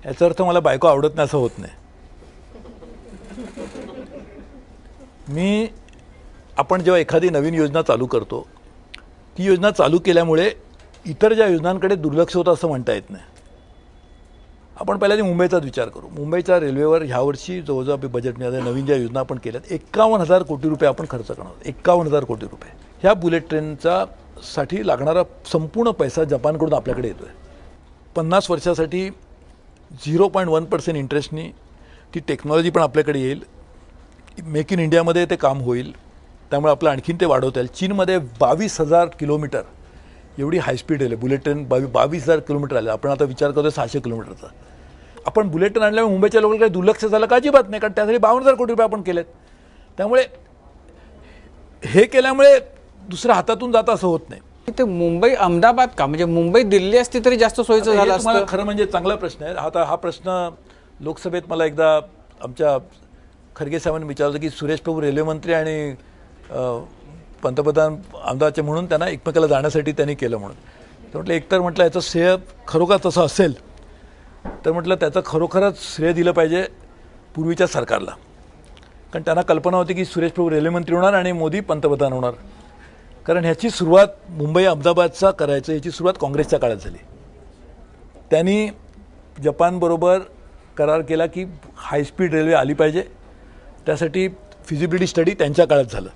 याचा अर्थ मला बायको आवडत नाही असं होत नाही. आपण जेव्हा एखादी नवीन योजना चालू करतो, ती योजना चालू केल्यामुळे इतर ज्या योजनांकडे दुर्लक्ष होतं असं म्हणता येत नाही. आपण पहिल्यांदा मुंबईचाच विचार करू. मुंबईच्या रेल्वेवर ह्यावर्षी जवळजवळ बजेटमध्ये नवीन ज्या योजना आपण केल्यात 51,000 कोटी रुपये आपण खर्च करणार आहोत. 51,000 कोटी रुपये ह्या बुलेट ट्रेनचा साठी लागणारा संपूर्ण पैसा जपानकडून आपल्याकडे येतो आहे. 50 वर्षासाठी 0.1% इंटरेस्टनी ती टेक्नॉलॉजी पण आपल्याकडे येईल. मेक इन इंडियामध्ये ते काम होईल, त्यामुळे आपलं आणखीन ते वाढवता येईल. चीनमध्ये 22,000 किलोमीटर एवढी हायस्पीड आहे बुलेट ट्रेन, 22,000 किलोमीटर आले. आपण आता विचार करतो 600 किलोमीटरचा. आपण बुलेट ट्रेन आणल्यामुळे मुंबईच्या लोकांना काही दुर्लक्ष झालं का? अजिबात नाही, कारण त्यासाठी 52,000 कोटी रुपये आपण केलेत. त्यामुळे हे केल्यामुळे दुसऱ्या हातातून जातं असं होत नाही. ते मुंबई अहमदाबाद का, म्हणजे मुंबई दिल्ली असती तरी जास्त सोयीचं झालं असतं. खरं म्हणजे चांगला प्रश्न आहे. आता हा प्रश्न लोकसभेत मला एकदा आमच्या खरगे साहेबांनी विचारलं की सुरेश प्रभू रेल्वे मंत्री आणि पंतप्रधान अहमदाबादचे म्हणून त्यांना एकमेकाला जाण्यासाठी त्यांनी केलं म्हणून. तर म्हटलं एकतर म्हटलं याचं श्रेय खरोखर तसं असेल तर म्हटलं त्याचं खरोखरच श्रेय दिलं पाहिजे पूर्वीच्या सरकारला, कारण त्यांना कल्पना होती की सुरेश प्रभू रेल्वे मंत्री होणार आणि मोदी पंतप्रधान होणार. कारण ह्याची सुरुवात मुंबई अहमदाबादचा करायचं ह्याची सुरुवात काँग्रेसच्या काळात झाली. त्यांनी जपानबरोबर करार केला की हायस्पीड रेल्वे आली पाहिजे, त्यासाठी फिजिबिलिटी स्टडी त्यांच्या काळात झालं.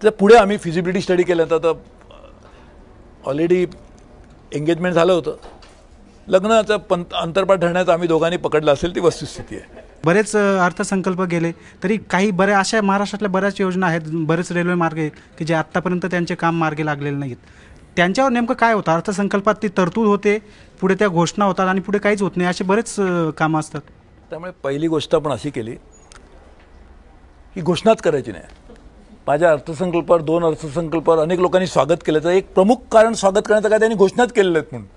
तर पुढे आम्ही फिजिबिलिटी स्टडी केलं तर ऑलरेडी एंगेजमेंट झालं होतं. लग्नाचं अंतरपाठ ठरण्याचं आम्ही दोघांनी पकडलं असेल ती वस्तुस्थिती आहे. बरेच अर्थसंकल्प गेले तरी काही बऱ्या अशा महाराष्ट्रातल्या बऱ्याच योजना आहेत, बरेच रेल्वे मार्ग आहेत की जे आत्तापर्यंत त्यांचे काम मार्गी लागलेले नाहीत. त्यांच्यावर नेमकं काय होतं? अर्थसंकल्पात ती तरतूद होते, पुढे त्या घोषणा होतात आणि पुढे काहीच होत नाही, असे बरेच कामं असतात. त्यामुळे पहिली गोष्ट आपण अशी केली की घोषणाच करायची नाही. माझ्या अर्थसंकल्पावर 2 अर्थसंकल्पावर अनेक लोकांनी स्वागत केलं, तर एक प्रमुख कारण स्वागत करण्याचं काय त्यांनी घोषणाच केलेलं आहेत म्हणून.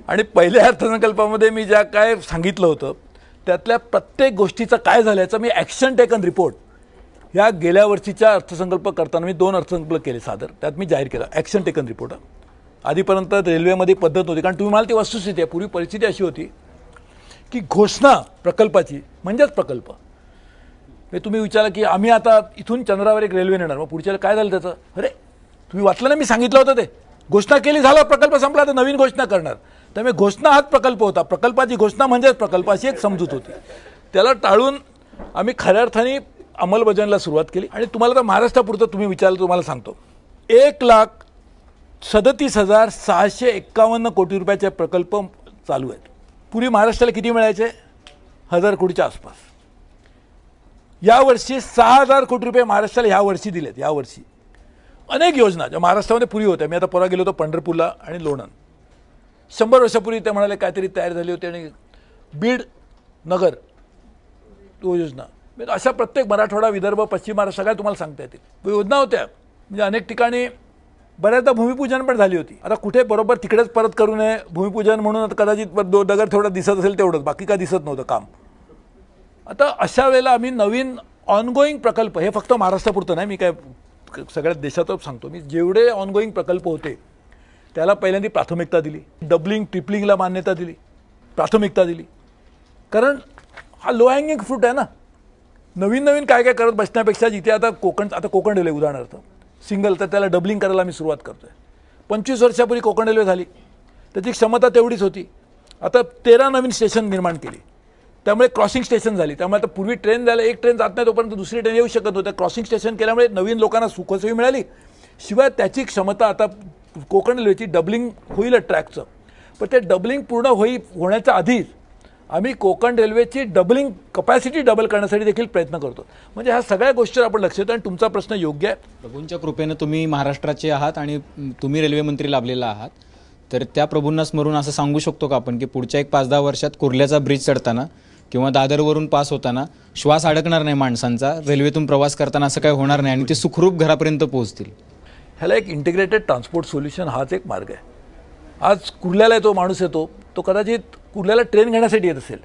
आणि पहिल्या अर्थसंकल्पामध्ये मी ज्या काय सांगितलं होतं त्यातल्या प्रत्येक गोष्टीचं काय झालं याचं मी ॲक्शन टेकन रिपोर्ट ह्या गेल्या वर्षीच्या अर्थसंकल्प करताना मी 2 अर्थसंकल्प केले सादर, त्यात मी जाहीर केलं ॲक्शन टेकन रिपोर्ट. आधीपर्यंत रेल्वेमध्ये पद्धत होती, कारण तुम्ही मला ती वस्तुस्थिती आहे. पूर्वी परिस्थिती अशी होती की घोषणा प्रकल्पाची म्हणजेच प्रकल्प. तुम्ही विचारा की आम्ही आता इथून चंद्रावर एक रेल्वे नेणार, मग पुढच्या काय झालं त्याचं? अरे तुम्ही वाचलं ना, मी सांगितलं होतं ते घोषणा केली, झाला प्रकल्प संपला, तर नवीन घोषणा करणार. त्यामुळे घोषणा हाच प्रकल्प होता, प्रकल्पाची घोषणा म्हणजेच प्रकल्प अशी एक समजूत होती. त्याला टाळून आम्ही खऱ्या अर्थाने अंमलबजावणीला सुरुवात केली आणि तुम्हाला तर महाराष्ट्रापुरतं तुम्ही विचारलं तुम्हाला सांगतो 1,37,651 कोटी रुपयाचे प्रकल्प चालू आहेत. पूर्वी महाराष्ट्राला किती मिळायचे? 1,000 कोटीच्या आसपास. यावर्षी 6,000 कोटी रुपये महाराष्ट्राला यावर्षी दिलेत. यावर्षी अनेक योजना ज्या महाराष्ट्रामध्ये पूर्वी होत्या. मी आता परवा गेलो होतो पंढरपूरला आणि लोणंद. 100 वर्षापूर्वी ते म्हणाले काहीतरी तयार झाली होती आणि बीड नगर तो योजना अशा प्रत्येक मराठवाडा विदर्भ पश्चिम महाराष्ट्र सगळ्या तुम्हाला सांगता येतील योजना होत्या. म्हणजे अनेक ठिकाणी बऱ्याचदा भूमिपूजन पण झाली होती. आता कुठे बरोबर तिकडेच परत करू नये भूमिपूजन म्हणून कदाचित दगड थोडं दिसत असेल तेवढंच, बाकी काय दिसत नव्हतं काम. आता अशा वेळेला आम्ही नवीन ऑनगोईंग प्रकल्प, हे फक्त महाराष्ट्रापुरतं नाही, मी काय सगळ्या देशातच सांगतो, मी जेवढे ऑनगोईंग प्रकल्प होते त्याला पहिल्यांदा प्राथमिकता दिली. डबलिंग ट्रिपलिंगला मान्यता दिली, प्राथमिकता दिली. कारण हा लो हँगिंग फ्रूट आहे ना. नवीन नवीन काय काय करत बसण्यापेक्षा जिथे आता कोकण रेल्वे उदाहरणार्थ सिंगल, तर त्याला डबलिंग करायला आम्ही सुरुवात करतो आहे. 25 वर्षापूर्वी कोकण रेल्वे झाली, त्याची क्षमता तेवढीच होती. आता 13 नवीन स्टेशन निर्माण केली, त्यामुळे क्रॉसिंग स्टेशन झाली. त्यामुळे आता पूर्वी ट्रेन जायला एक ट्रेन जात नाही तोपर्यंत दुसरी ट्रेन येऊ शकत होत्या. क्रॉसिंग स्टेशन केल्यामुळे नवीन लोकांना सुखसोयी मिळाली. शिवाय त्याची क्षमता आता कोकण रेल्वेची डबलिंग होईल ट्रॅकचं, पण ते डबलिंग पूर्ण होण्याच्या आधीच आम्ही कोकण रेल्वेची डबलिंग कपॅसिटी डबल करण्यासाठी देखील प्रयत्न करतो. म्हणजे ह्या सगळ्या गोष्टीवर आपण लक्ष देतो आणि तुमचा प्रश्न योग्य आहे. प्रभूंच्या कृपेनं तुम्ही महाराष्ट्राचे आहात आणि तुम्ही रेल्वे मंत्री लाभलेला आहात, तर त्या प्रभूंना स्मरून असं सांगू शकतो का आपण की पुढच्या 1-5-10 वर्षात कुर्ल्याचा ब्रिज चढताना किंवा दादरवरून पास होताना श्वास अडकणार नाही माणसांचा, रेल्वेतून प्रवास करताना असं काही होणार नाही आणि ते सुखरूप घरापर्यंत पोहोचतील? ह्याला एक इंटिग्रेटेड ट्रान्सपोर्ट सोल्युशन हाच एक मार्ग आहे. आज कुर्ल्याला तो माणूस येतो, तो कदाचित कुर्ल्याला ट्रेन घेण्यासाठी येत असेल,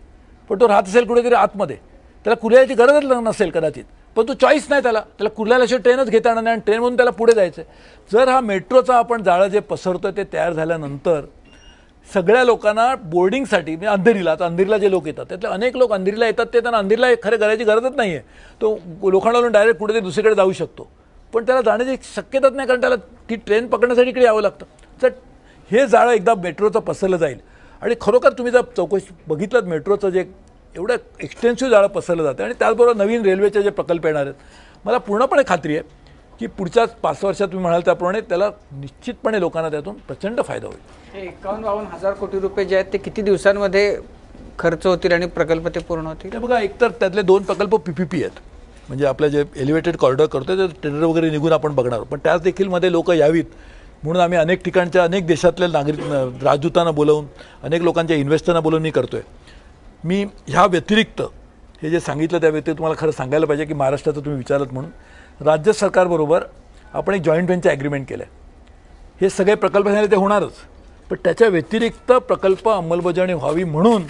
पण तो राहत असेल कुठेतरी आतमध्ये, त्याला कुर्ल्याची गरजच नसेल कदाचित, पण तो चॉईस नाही, त्याला कुर्ल्याशिवाय ट्रेनच घेता येणार नाही आणि ट्रेनमधून त्याला पुढे जायचं आहे. जर हा मेट्रोचा आपण जाळं जे पसरतो ते तयार झाल्यानंतर सगळ्या लोकांना बोर्डिंगसाठी, म्हणजे अंधेरीला, आता अंधेरीला जे लोक येतात त्यातले अनेक लोक अंधेरीला येतात, ते त्यांना अंधेरीला खरं करायची गरजच नाही आहे. तो लोखंडावरून डायरेक्ट कुठेतरी दुसरीकडे जाऊ शकतो, पण त्याला जाण्याची शक्यताच नाही, कारण त्याला ती ट्रेन पकडण्यासाठी इकडे यावं लागतं. तर हे जाळं एकदा मेट्रोचं पसरलं जाईल आणि खरोखर तुम्ही जर चौकशी बघितलं मेट्रोचं जे एवढं एक्सटेन्सिव्ह जाळं पसरलं जातं आणि त्याचबरोबर नवीन रेल्वेचे जे प्रकल्प येणार आहेत, मला पूर्णपणे खात्री आहे की पुढच्या 5 वर्षात तुम्ही म्हणाल त्याप्रमाणे त्याला निश्चितपणे लोकांना त्यातून प्रचंड फायदा होईल. हे 51-52 हजार कोटी रुपये जे आहेत ते किती दिवसांमध्ये खर्च होतील आणि प्रकल्प ते पूर्ण होतील? ते बघा, एकतर त्यातले 2 प्रकल्प PPP आहेत, म्हणजे आपलं जे एलिव्हेटेड कॉरिडॉर करतोय ते टेंडर वगैरे निघून आपण बघणार, पण त्याच देखील मध्ये लोक यावीत म्हणून आम्ही अनेक ठिकाणच्या अनेक देशातल्या राजदूतांना बोलवून अनेक लोकांच्या इन्व्हेस्टरना बोलवून मी करतोय. मी ह्या व्यतिरिक्त हे जे सांगितलं त्या व्यतिरिक्त तुम्हाला खरं सांगायला पाहिजे की महाराष्ट्राचं तुम्ही विचारत म्हणून राज्य सरकारबरोबर आपण एक जॉईंट वेंचर ॲग्रीमेंट केलं आहे. हे सगळे प्रकल्प झाले ते होणारच, पण त्याच्या व्यतिरिक्त प्रकल्प अंमलबजावणी व्हावी म्हणून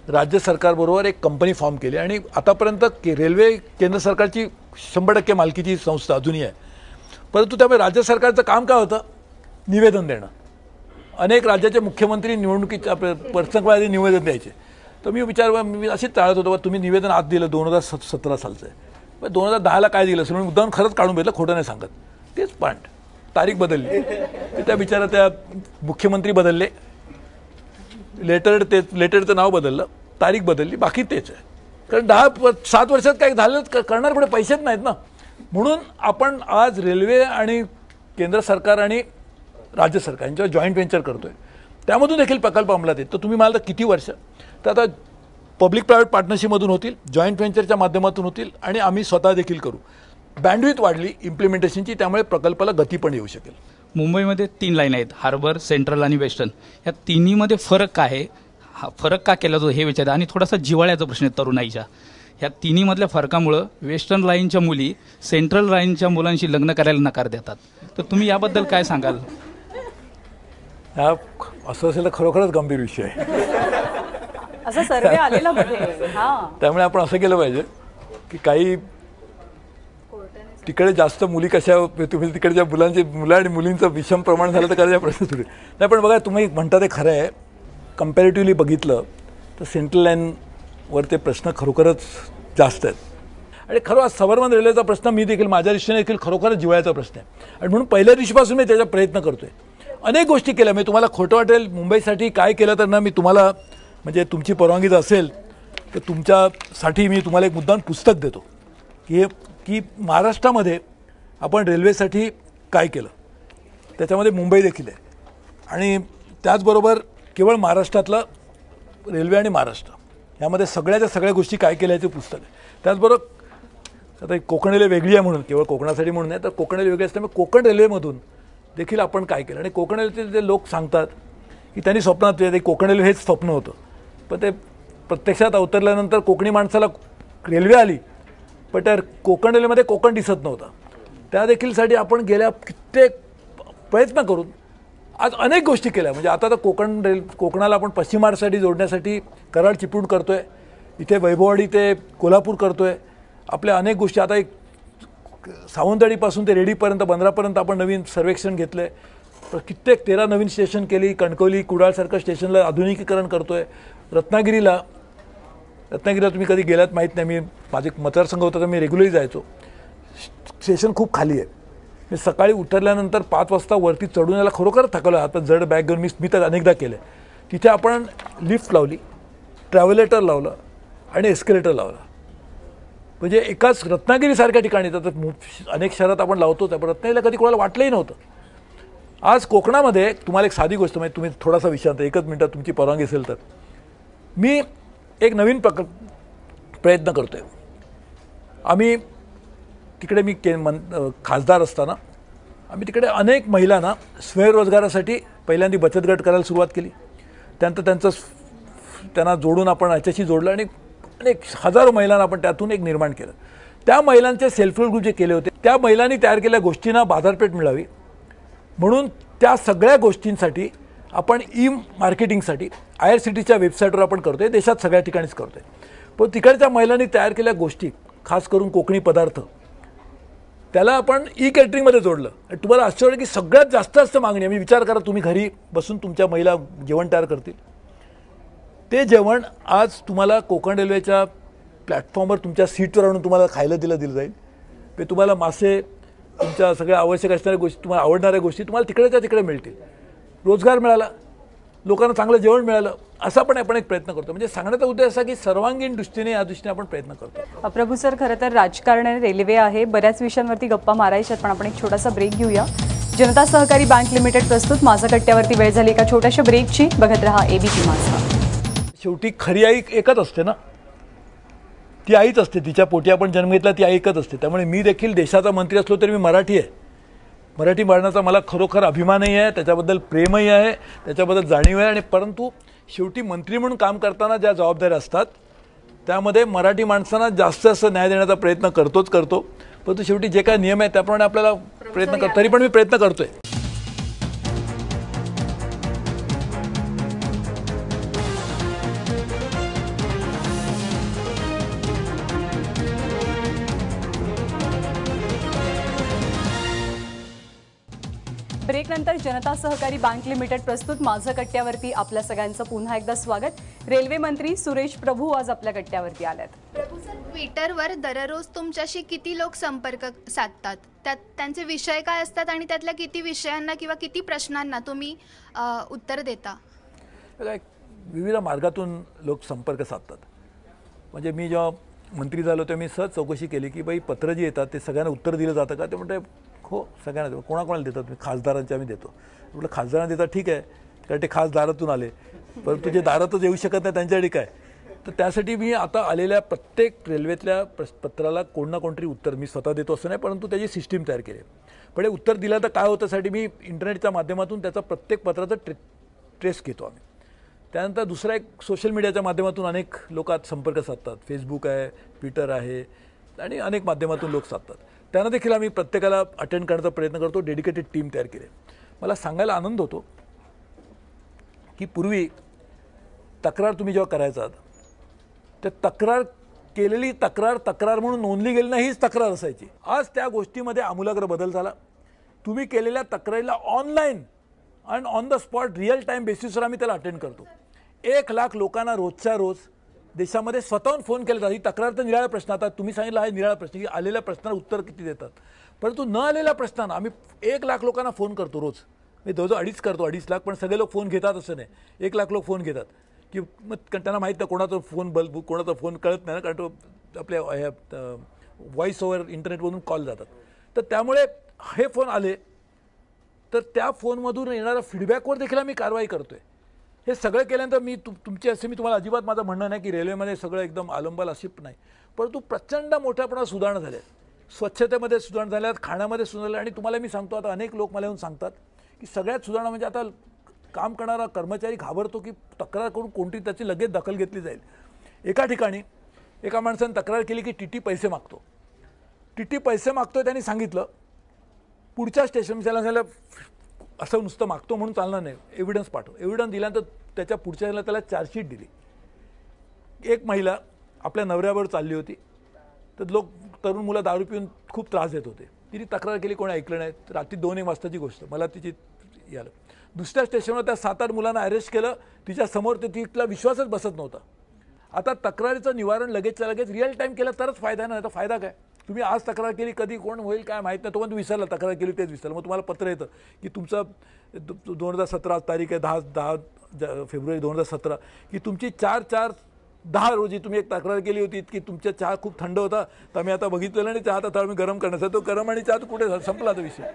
राज्य सरकारबरोबर एक कंपनी फॉर्म केली आणि आतापर्यंत रेल्वे केंद्र सरकारची 100% मालकीची संस्था अजूनही आहे. परंतु त्यामुळे राज्य सरकारचं काम काय होतं? निवेदन देणं. अनेक राज्याचे मुख्यमंत्री निवडणुकीच्या प्रसंगाआधी निवेदन द्यायचे, तर मी मी अशीच टाळत होतो, तुम्ही निवेदन आज दिलं 2017 सालचं आहे, पण 2010ला काय दिलं असेल, मुद्दाम खरंच काढून भेटलं, खोटं नाही सांगत. तेच पॉईंट, तारीख बदलली, त्या बिचारा त्या मुख्यमंत्री बदलले, लेटरचं नाव बदललं, तारीख बदलली, बाकी तेच आहे. कारण 7 वर्षात काय झालं करणार पुढे पैसेच नाहीत ना. म्हणून आपण आज रेल्वे आणि केंद्र सरकार आणि राज्य सरकार यांच्यावर जॉईंट व्हेंचर करतोय, त्यामधून देखील प्रकल्प अंमलात येत. तर तुम्ही म्हणाल तर किती वर्ष, तर आता पब्लिक प्रायव्हेट पार्टनरशिपमधून होतील, जॉईंट व्हेंचरच्या माध्यमातून होतील आणि आम्ही स्वतः देखील करू. बँडविड्थ वाढली इम्प्लिमेंटेशनची, त्यामुळे प्रकल्पाला गती पण येऊ शकेल. मुंबईमध्ये 3 लाईन आहेत, हार्बर, सेंट्रल आणि वेस्टर्न. या तिन्हीमध्ये फरक काय आहे, हा फरक का केला जातो हे विचारतात. आणि थोडासा जिव्हाळ्याचा प्रश्न आहे तरुणाईच्या. ह्या तिन्हीमधल्या फरकामुळं वेस्टर्न लाईनच्या मुली सेंट्रल लाईनच्या मुलांशी लग्न करायला नकार देतात. तर तुम्ही याबद्दल काय सांगाल? हा असं असेल तर खरोखरच गंभीर विषय आहे. असा सर्वे आलेला मध्ये. त्यामुळे आपण असं केलं पाहिजे की काही तिकडे जास्त मुली कशा, तुम्ही तिकडच्या मुलं आणि मुलींचं विषम प्रमाण झालं तर करायचा प्रश्न सुरू नाही. पण बघा, तुम्ही म्हणता ते खरं आहे. कम्पॅरेटिव्हली बघितलं तर सेंट्रल लाईनवर ते प्रश्न खरोखरच जास्त आहेत आणि खरं सबर्बन रेल्वेचा प्रश्न मी देखील माझ्या दृष्टीने देखील खरोखरच जिव्हाळ्याचा प्रश्न आहे आणि म्हणून पहिल्या दिवशीपासून मी त्याचा प्रयत्न करतोय. अनेक गोष्टी केल्या. मी तुम्हाला खोटं वाटेल मुंबईसाठी काय केलं तर ना, मी तुम्हाला म्हणजे तुमची परवानगी असेल तर तुमच्यासाठी मी तुम्हाला एक मुद्दाम पुस्तक देतो. की महाराष्ट्रामध्ये आपण रेल्वेसाठी काय केलं, त्याच्यामध्ये मुंबई देखील आहे आणि त्याचबरोबर केवळ महाराष्ट्रातलं रेल्वे आणि महाराष्ट्र यामध्ये सगळ्याच्या सगळ्या गोष्टी काय केल्या याचे पुस्तक आहे. त्याचबरोबर आता कोकण रेल्वे वेगळी आहे म्हणून, केवळ कोकणासाठी म्हणून नाही तर कोकण रेल्वे वेगळी असल्यामुळे कोकण रेल्वेमधून देखील आपण काय केलं. आणि कोकण रेल्वेचे जे लोक सांगतात की त्यांनी स्वप्नात ते कोकण रेल्वे हेच स्वप्न होतं, पण ते प्रत्यक्षात अवतरल्यानंतर कोकणी माणसाला रेल्वे आली पण त्या कोकण रेल्वेमध्ये कोकण दिसत नव्हतं. त्या देखीलसाठी आपण गेल्या कित्येक प्रयत्न करून आज अनेक गोष्टी केल्या. म्हणजे आता तर कोकणाला आपण पश्चिम महाराष्ट्रासाठी जोडण्यासाठी कराड चिपळूण करतो आहे, इथे वैभववाडी ते कोल्हापूर करतो आहे. आपल्या अनेक गोष्टी आता एक सावंतवाडीपासून ते रेडीपर्यंत बंदरापर्यंत आपण नवीन सर्वेक्षण घेतलं आहे. कित्येक 13 नवीन स्टेशन केली. कणकवली कुडाळसारखं स्टेशनला आधुनिकीकरण करतो आहे. रत्नागिरीला तुम्ही कधी गेलात माहीत नाही, मी माझे मतदारसंघ होता तर मी रेग्युलरली जायचो. स्टेशन खूप खाली आहे. मी सकाळी उतरल्यानंतर 5 वाजता वरती चढून यायला खरोखर थकलो. आता जड बॅग घेऊन मी तर अनेकदा केलं. तिथे आपण लिफ्ट लावली, ट्रॅव्हलेटर लावलं आणि एस्केलेटर लावलं. म्हणजे एकाच रत्नागिरीसारख्या ठिकाणी तर अनेक शहरात आपण लावतोच आहे, पण रत्नागिरीला कधी कोणाला वाटलंही नव्हतं. आज कोकणामध्ये तुम्हाला एक साधी गोष्ट म्हणजे तुम्ही थोडासा विषांत 1 मिनिटात तुमची परवानगी असेल तर मी एक नवीन प्रयत्न करतो आहे. आम्ही तिकडे मी खासदार असताना आम्ही तिकडे अनेक महिलांना स्वयंरोजगारासाठी पहिल्यांदा बचत गट करायला सुरुवात केली. त्यानंतर त्यांना जोडून आपण याच्याशी जोडलं आणि अनेक हजारो महिलांना आपण त्यातून एक निर्माण केलं. त्या महिलांचे सेल्फ हेल्प ग्रुप जे केले होते त्या महिलांनी तयार केलेल्या गोष्टींना बाजारपेठ मिळावी म्हणून त्या सगळ्या गोष्टींसाठी आपण मार्केटिंगसाठी IRCTCच्या वेबसाईटवर आपण करतो आहे. देशात सगळ्या ठिकाणीच करतो आहे. पण तिकडच्या महिलांनी तयार केलेल्या गोष्टी खास करून कोकणी पदार्थ त्याला आपण कॅटरिंगमध्ये जोडलं. तुम्हाला आश्चर्य की सगळ्यात जास्त मागणी आहे. मी विचार करा तुम्ही घरी बसून तुमच्या महिला जेवण तयार करतील, ते जेवण आज तुम्हाला कोकण रेल्वेच्या प्लॅटफॉर्मवर तुमच्या सीटवर आणून तुम्हाला खायला दिलं जाईल. ते तुम्हाला मासे, तुमच्या सगळ्या आवश्यक असणाऱ्या गोष्टी, तुम्हाला आवडणाऱ्या गोष्टी तुम्हाला तिकडेच्या तिकडे मिळतील. रोजगार मिळाला, लोकांना चांगलं जेवण मिळालं, असा पण आपण एक प्रयत्न करतो. म्हणजे सांगण्याचा उद्देश असा की सर्वांगीण दृष्टीने या दृष्टीने आपण प्रयत्न करतो. प्रभू सर, खरं तर राजकारण आणि रेल्वे आहे, बऱ्याच विषयांवरती गप्पा मारायच्यात, पण आपण एक छोटासा ब्रेक घेऊया. जनता सहकारी बँक लिमिटेड प्रस्तुत माझा कट्ट्यावरती वेळ झाली एका छोट्याशा ब्रेकची. बघत रहा ABP माझा. शेवटी खरी आई एकच असते ना, ती आईच असते. तिच्या पोटी आपण जन्म घेतला ती आई एकच असते. त्यामुळे मी देखील देशाचा मंत्री असलो तरी मी मराठी आहे. मराठी बाळगण्याचा मला खरोखर अभिमानही आहे, त्याच्याबद्दल प्रेमही आहे, त्याच्याबद्दल जाणीव आहे. आणि परंतु शेवटी मंत्री म्हणून काम करताना ज्या जबाबदाऱ्या असतात त्यामध्ये मराठी माणसांना जास्त न्याय देण्याचा प्रयत्न करतो. परंतु शेवटी जे काय नियम आहे त्याप्रमाणे आपल्याला प्रयत्न करतो. तरी पण मी प्रयत्न करतोय. ब्रेक नंतर जनता सहकारी बँक लिमिटेड प्रस्तुत माझं कट्ट्यावरती आपल्या सगळ्यांचं पुन्हा एकदा स्वागत. रेल्वे मंत्री सुरेश प्रभू आज आपल्या कट्ट्यावरती आल्यात. प्रभू सर, ट्विटरवर दररोज तुमच्याशी किती लोक संपर्क साधतात, त्यांचे विषय काय असतात आणि त्यातल्या किती विषयांना किंवा किती प्रश्नांना तुम्ही उत्तर देता? विविध मार्गातून लोक संपर्क साधतात. म्हणजे मी जेव्हा मंत्री झालो तेव्हा मी सहज चौकशी केली की बाई पत्र जी येतात ते सगळ्यांना उत्तर दिलं जातं का? ते म्हणते हो सगळ्यांना देतो. कोणाकोणाला देतात? तुम्ही खासदारांचे आम्ही देतो. म्हटलं खासदारांना देतात ठीक आहे, कारण ते खास दारातून आले, परंतु जे दारातच येऊ शकत नाही त्यांच्यासाठी काय? तर त्यासाठी मी आता आलेल्या प्रत्येक रेल्वेतल्या पत्राला कोण ना कोणतरी उत्तर मी स्वतः देतो असं नाही, परंतु त्याची सिस्टीम तयार केली. पण हे उत्तर दिलं तर काय होतं साठी मी इंटरनेटच्या माध्यमातून त्याचा प्रत्येक पत्राचा ट्रेस घेतो आम्ही. त्यानंतर दुसरा एक सोशल मीडियाच्या माध्यमातून अनेक लोक आज संपर्क साधतात. फेसबुक आहे, ट्विटर आहे आणि अनेक माध्यमातून लोक साधतात. त्यांना देखील आम्ही प्रत्येकाला अटेंड करण्याचा प्रयत्न करतो. डेडिकेटेड टीम तयार केली. मला सांगायला आनंद होतो की पूर्वी तक्रार तुम्ही जेव्हा करायचात तर तक्रार केलेली तक्रार म्हणून नोंदली गेली नाही हीच तक्रार असायची. आज त्या गोष्टीमध्ये आमूलाग्र बदल झाला. तुम्ही केलेल्या तक्रारीला ऑनलाईन आणि on the spot real time बेसिसवर आम्ही त्याला अटेंड करतो. 1 लाख लोकांना रोजच्या रोज देशामध्ये स्वतःहून फोन केला जातो. ही तक्रार तर निराळा प्रश्न. आता तुम्ही सांगितलं आहे निराळा प्रश्न की आलेल्या प्रश्नाला उत्तर किती देतात, परंतु न आलेल्या प्रश्नांना आम्ही 1 लाख लोकांना फोन करतो रोज. मी जवळजवळ 2.5 करतो, 2.5 लाख. पण सगळे लोक फोन घेतात असं नाही. 1 लाख लोक फोन घेतात की मग त्यांना माहीत नाही कोणाचा फोन कोणाचा फोन कळत नाही ना, कारण तो आपल्या व्हॉइस ओव्हर इंटरनेटमधून कॉल जातात. तर त्यामुळे हे फोन आले तर त्या फोनमधून येणाऱ्या फीडबॅकवर देखील आम्ही कारवाई करतो आहे. हे सगळं केल्यानंतर मी तुमचे असे मी तुम्हाला अजिबात माझं म्हणणं नाही की रेल्वेमध्ये सगळं एकदम आलंबाल अशी नाही, परंतु प्रचंड मोठ्या प्रमाणात सुधारणा झाल्या आहेत. स्वच्छतेमध्ये सुधारणा झाल्या आहेत, खाण्यामध्ये सुधारणा झाल्या. आणि तुम्हाला मी सांगतो, आता अनेक लोक मला येऊन सांगतात की सगळ्यात सुधारणा म्हणजे आता काम करणारा कर्मचारी घाबरतो की तक्रार करून कोणती त्याची लगेच दखल घेतली जाईल. एका ठिकाणी एका माणसाने तक्रार केली की टी टी पैसे मागतो. टी टी पैसे मागतोय, त्यांनी सांगितलं पुढच्या स्टेशन त्याला असं नुसतं मागतो म्हणून चालणार नाही, एव्हिडन्स पाठव. एव्हिडन्स दिल्यानंतर त्याच्या पुढच्या त्याला चार्जशीट दिली. एक महिला आपल्या नवऱ्याबरोबर चालली होती, तर तरुण मुलं दारू पिऊन खूप त्रास देत होते. तिने तक्रार केली, कोणी ऐकलं नाही. रात्री 2-1 वाजताची गोष्ट, मला तिची याला दुसऱ्या स्टेशनवर त्या 7-8 मुलांना अरेस्ट केलं. तिच्यासमोर तिला विश्वासच बसत नव्हता. आता तक्रारीचं निवारण लगेचच्या लगेच रिअल टाईम केलं तरच फायदा नाही, तर फायदा काय? तुम्ही आज तक्रार केली, कधी कोण होईल काय माहीत नाही, तो पण विसरला तक्रार केली तेच विसरलं. मग तुम्हाला पत्र येतं की तुमचं 2017 तारीख आहे 10 फेब्रुवारी 2017 की तुमची 4/4/10 रोजी तुम्ही एक तक्रार केली होती की तुमचा चहा खूप थंड होता, तर आम्ही आता बघितलेलं आणि चहा आता आम्ही गरम करण्याचा. तो गरम आणि चहा कुठे संपला तो विषय.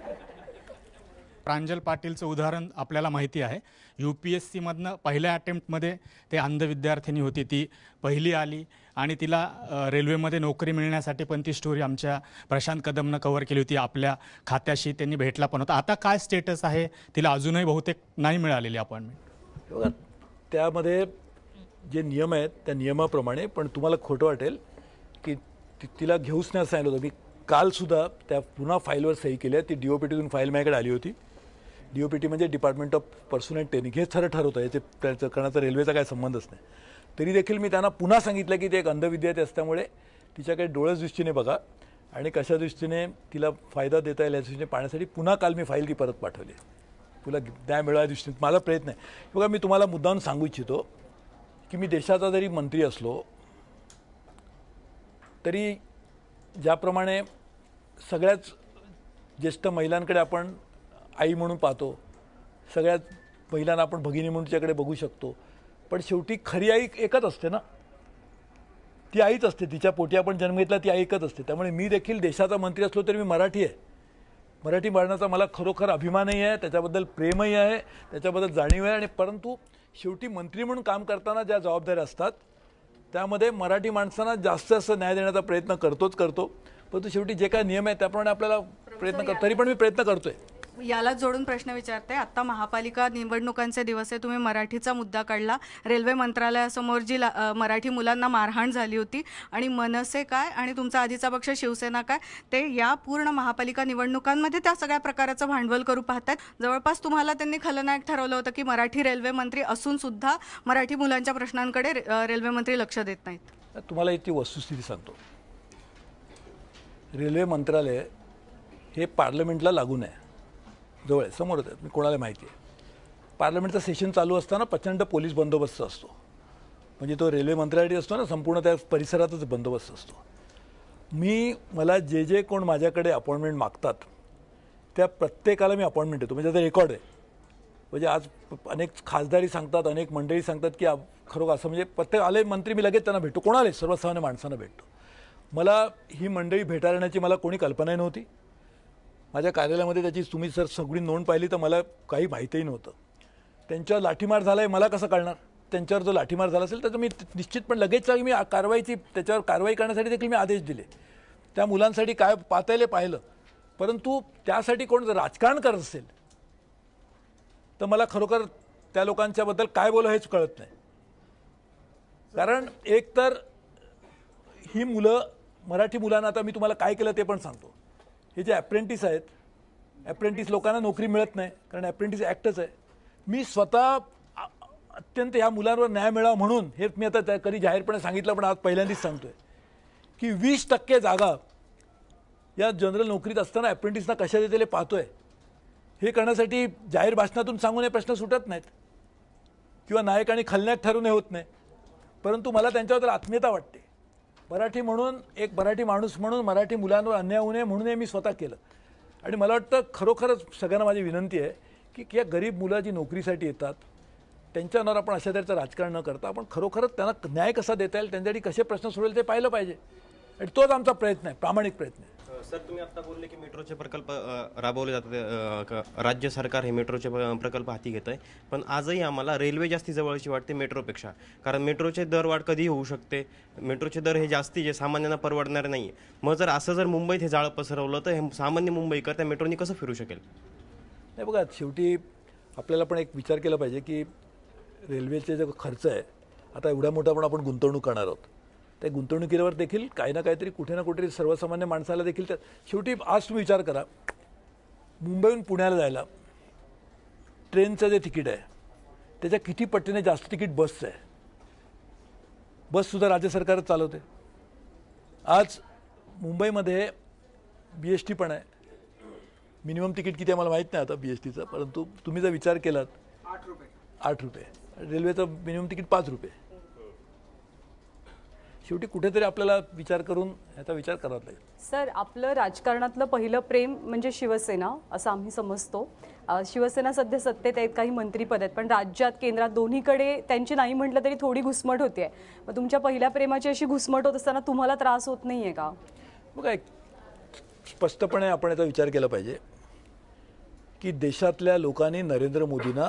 प्रांजल पाटीलचं उदाहरण आपल्याला माहिती आहे. UPSCमधनं पहिल्या अटेम्प्टमध्ये ते अंध विद्यार्थिनी होती, ती पहिली आली आणि तिला रेल्वेमध्ये नोकरी मिळण्यासाठी पण ती स्टोरी आमच्या प्रशांत कदमनं कव्हर केली होती. आपल्या खात्याशी त्यांनी भेटला पण होता. आता काय स्टेटस आहे? तिला अजूनही बहुतेक नाही मिळालेली अपॉइंटमेंट. बघा, त्यामध्ये जे नियम आहेत त्या नियमाप्रमाणे, पण तुम्हाला खोटं वाटेल की तिला घेऊच नाही सांगितलं होतं. मी कालसुद्धा त्या पुन्हा फाईलवर सही केली आहे. ती DOPTतून फाईल माझ्याकडे आली होती. DOPT म्हणजे department of person and training, हे ठरवतं याचे त्याचं करण्याचा रेल्वेचा काही संबंधच नाही. तरी देखील मी त्यांना पुन्हा सांगितलं की ते एक अंध विद्यार्थी असल्यामुळे तिच्याकडे डोळ्याच दृष्टीने बघा आणि कशा दृष्टीने तिला फायदा देता येईल या दृष्टीने पाहण्यासाठी पुन्हा काल मी फाईल ती परत पाठवली. तुला न्याय मिळाल्या दृष्टीने माझा प्रयत्न आहे. बघा, मी तुम्हाला मुद्दाम सांगू इच्छितो की मी देशाचा जरी मंत्री असलो तरी ज्याप्रमाणे सगळ्याच ज्येष्ठ महिलांकडे आपण आई म्हणून पाहतो, सगळ्याच महिलांना आपण भगिनी म्हणून तिच्याकडे बघू शकतो, पण शेवटी खरी आई एकच असते ना, ती आईच असते. तिच्या पोटी आपण जन्म घेतला ती आई एकच असते. त्यामुळे मी देखील देशाचा मंत्री असलो तरी मी मराठी आहे. मराठी बाळगण्याचा मला खरोखर अभिमानही आहे, त्याच्याबद्दल प्रेमही आहे, त्याच्याबद्दल जाणीव आहे. आणि परंतु शेवटी मंत्री म्हणून काम करताना ज्या जबाबदाऱ्या असतात त्यामध्ये मराठी माणसांना जास्त न्याय देण्याचा प्रयत्न करतो. परंतु शेवटी जे काय नियम आहे त्याप्रमाणे आपल्याला प्रयत्न करतो. तरी पण मी प्रयत्न करतोय. याला जोडून प्रश्न विचारते. आता महापालिका निवडणुकांचे दिवस आहे, तुम्ही मराठीचा मुद्दा काढला. रेल्वे मंत्रालयासमोर जी मराठी मुलांना मारहाण झाली होती आणि मनसे काय आणि तुमचा आधीचा पक्ष शिवसेना काय, ते या पूर्ण महापालिका निवडणुकांमध्ये त्या सगळ्या प्रकाराचं भांडवल करू पाहतात. जवळपास तुम्हाला त्यांनी खलनायक ठरवलं होतं की मराठी रेल्वे मंत्री असून सुद्धा मराठी मुलांच्या प्रश्नांकडे रेल्वे मंत्री लक्ष देत नाहीत. तुम्हाला इतकी वस्तुस्थिती सांगतो. रेल्वे मंत्रालय हे पार्लमेंटला लागून आहे, जवळ आहे, समोरच आहे, मी कोणाला माहिती आहे. पार्लमेंटचं सेशन चालू असताना प्रचंड पोलीस बंदोबस्त असतो. म्हणजे तो रेल्वे मंत्रालयासाठी असतो ना, संपूर्ण त्या परिसरातच बंदोबस्त असतो. मला जे कोण माझ्याकडे अपॉइंटमेंट मागतात त्या प्रत्येकाला मी अपॉइंटमेंट देतो. म्हणजे आता रेकॉर्ड आहे. म्हणजे आज अनेक खासदारी सांगतात, अनेक मंडळी सांगतात की खरोखर असं म्हणजे प्रत्येक आले मंत्री मी लगेच त्यांना भेटतो, कोणालाही सर्वसामान्य माणसांना भेटतो. मला ही मंडळी भेटायला येण्याची मला कोणी कल्पनाही नव्हती. माझ्या कार्यालयामध्ये त्याची तुम्ही जर सगळी नोंद पाहिली तर मला काही माहितीही नव्हतं. त्यांच्यावर लाठीमार झाला आहे मला कसं कळणार? त्यांच्यावर जो लाठीमार झाला असेल तर मी निश्चितपणे लगेच मी त्याच्यावर कारवाई करण्यासाठी देखील मी आदेश दिले. त्या मुलांसाठी काय पाहिलं. परंतु त्यासाठी कोण जर राजकारण करत असेल तर मला खरोखर त्या लोकांच्याबद्दल काय बोलावं हेच कळत नाही. कारण एकतर ही मुलं, मराठी मुलांना आता मी तुम्हाला काय केलं ते पण सांगतो. हे जे ॲप्रेंटिस आहेत, ॲप्रेंटिस लोकांना नोकरी मिळत नाही कारण ॲप्रेंटिस ॲक्टच आहे. मी स्वतः अत्यंत ह्या मुलांवर न्याय मिळावा म्हणून हे मी आता कधी जाहीरपणे सांगितलं, पण आज पहिल्यांदाच सांगतोय की 20% जागा या जनरल नोकरीत असताना ॲप्रेंटिसना कशा देते पाहतोय. हे करण्यासाठी जाहीर भाषणातून सांगून हे प्रश्न सुटत नाहीत किंवा नायक आणि खलनायक ठरवणे होत नाही. परंतु मला त्यांच्याबद्दल आत्मीयता वाटते. मराठी म्हणून, एक मराठी माणूस म्हणून मराठी मुलांवर अन्याय होऊ नये म्हणून हे मी स्वतः केलं. आणि मला वाटतं खरोखरच सगळ्यांना माझी विनंती आहे की या गरीब मुलं जी नोकरीसाठी येतात त्यांच्यावर आपण अशा तऱ्हेचं राजकारण न करता आपण खरोखरच त्यांना न्याय कसा देता येईल, त्यांच्यासाठी कसे प्रश्न सोडवेल ते पाहिलं पाहिजे. आणि तोच आमचा प्रयत्न आहे, प्रामाणिक प्रयत्न आहे. सर, तुम्ही आता बोलले की मेट्रोचे प्रकल्प राबवले जातात, राज्य सरकार हे मेट्रोचे प्रकल्प हाती घेत आहे, पण आजही आम्हाला रेल्वे जास्ती जवळची वाटते मेट्रोपेक्षा. कारण मेट्रोचे दरवाढ कधीही होऊ शकते, मेट्रोचे दर हे जास्ती जे सामान्यांना परवडणारे नाही आहे. मग जर मुंबईत हे जाळं पसरवलं तर हे सामान्य मुंबईकर त्या मेट्रोनी कसं फिरू शकेल? नाही बघा, शेवटी आपल्याला पण एक विचार केला पाहिजे की रेल्वेचे जो खर्च आहे, आता एवढ्या मोठा पण आपण गुंतवणूक करणार आहोत, त्या गुंतवणुकीवर देखील काही ना काहीतरी कुठे ना कुठे सर्वसामान्य माणसाला देखील त्या शेवटी आज तुम्ही विचार करा, मुंबईहून पुण्याला जायला ट्रेनचं जे तिकीट आहे त्याच्या किती पटीने जास्त तिकीट बसचं आहे. बससुद्धा राज्य सरकारच चालवते. आज मुंबईमध्ये BST पण आहे. मिनिमम तिकीट किती आहे मला माहीत नाही आता BSTचं, परंतु तुम्ही जर विचार केलात 8 रुपये, रेल्वेचं मिनिमम तिकीट 5 रुपये. शेवटी कुठेतरी आपल्याला विचार करून याचा विचार करावा लागेल. सर, आपलं राजकारणातलं पहिलं प्रेम म्हणजे शिवसेना असं आम्ही समजतो. शिवसेना सध्या सत्तेत आहेत, काही मंत्रीपद आहेत, पण राज्यात केंद्रात दोन्हीकडे त्यांची नाही म्हटलं तरी थोडी घुसमट होते. मग तुमच्या पहिल्या प्रेमाची अशी घुसमट होत असताना तुम्हाला त्रास होत नाही आहे का? बघा, एक स्पष्टपणे आपण याचा विचार केला पाहिजे की देशातल्या लोकांनी नरेंद्र मोदींना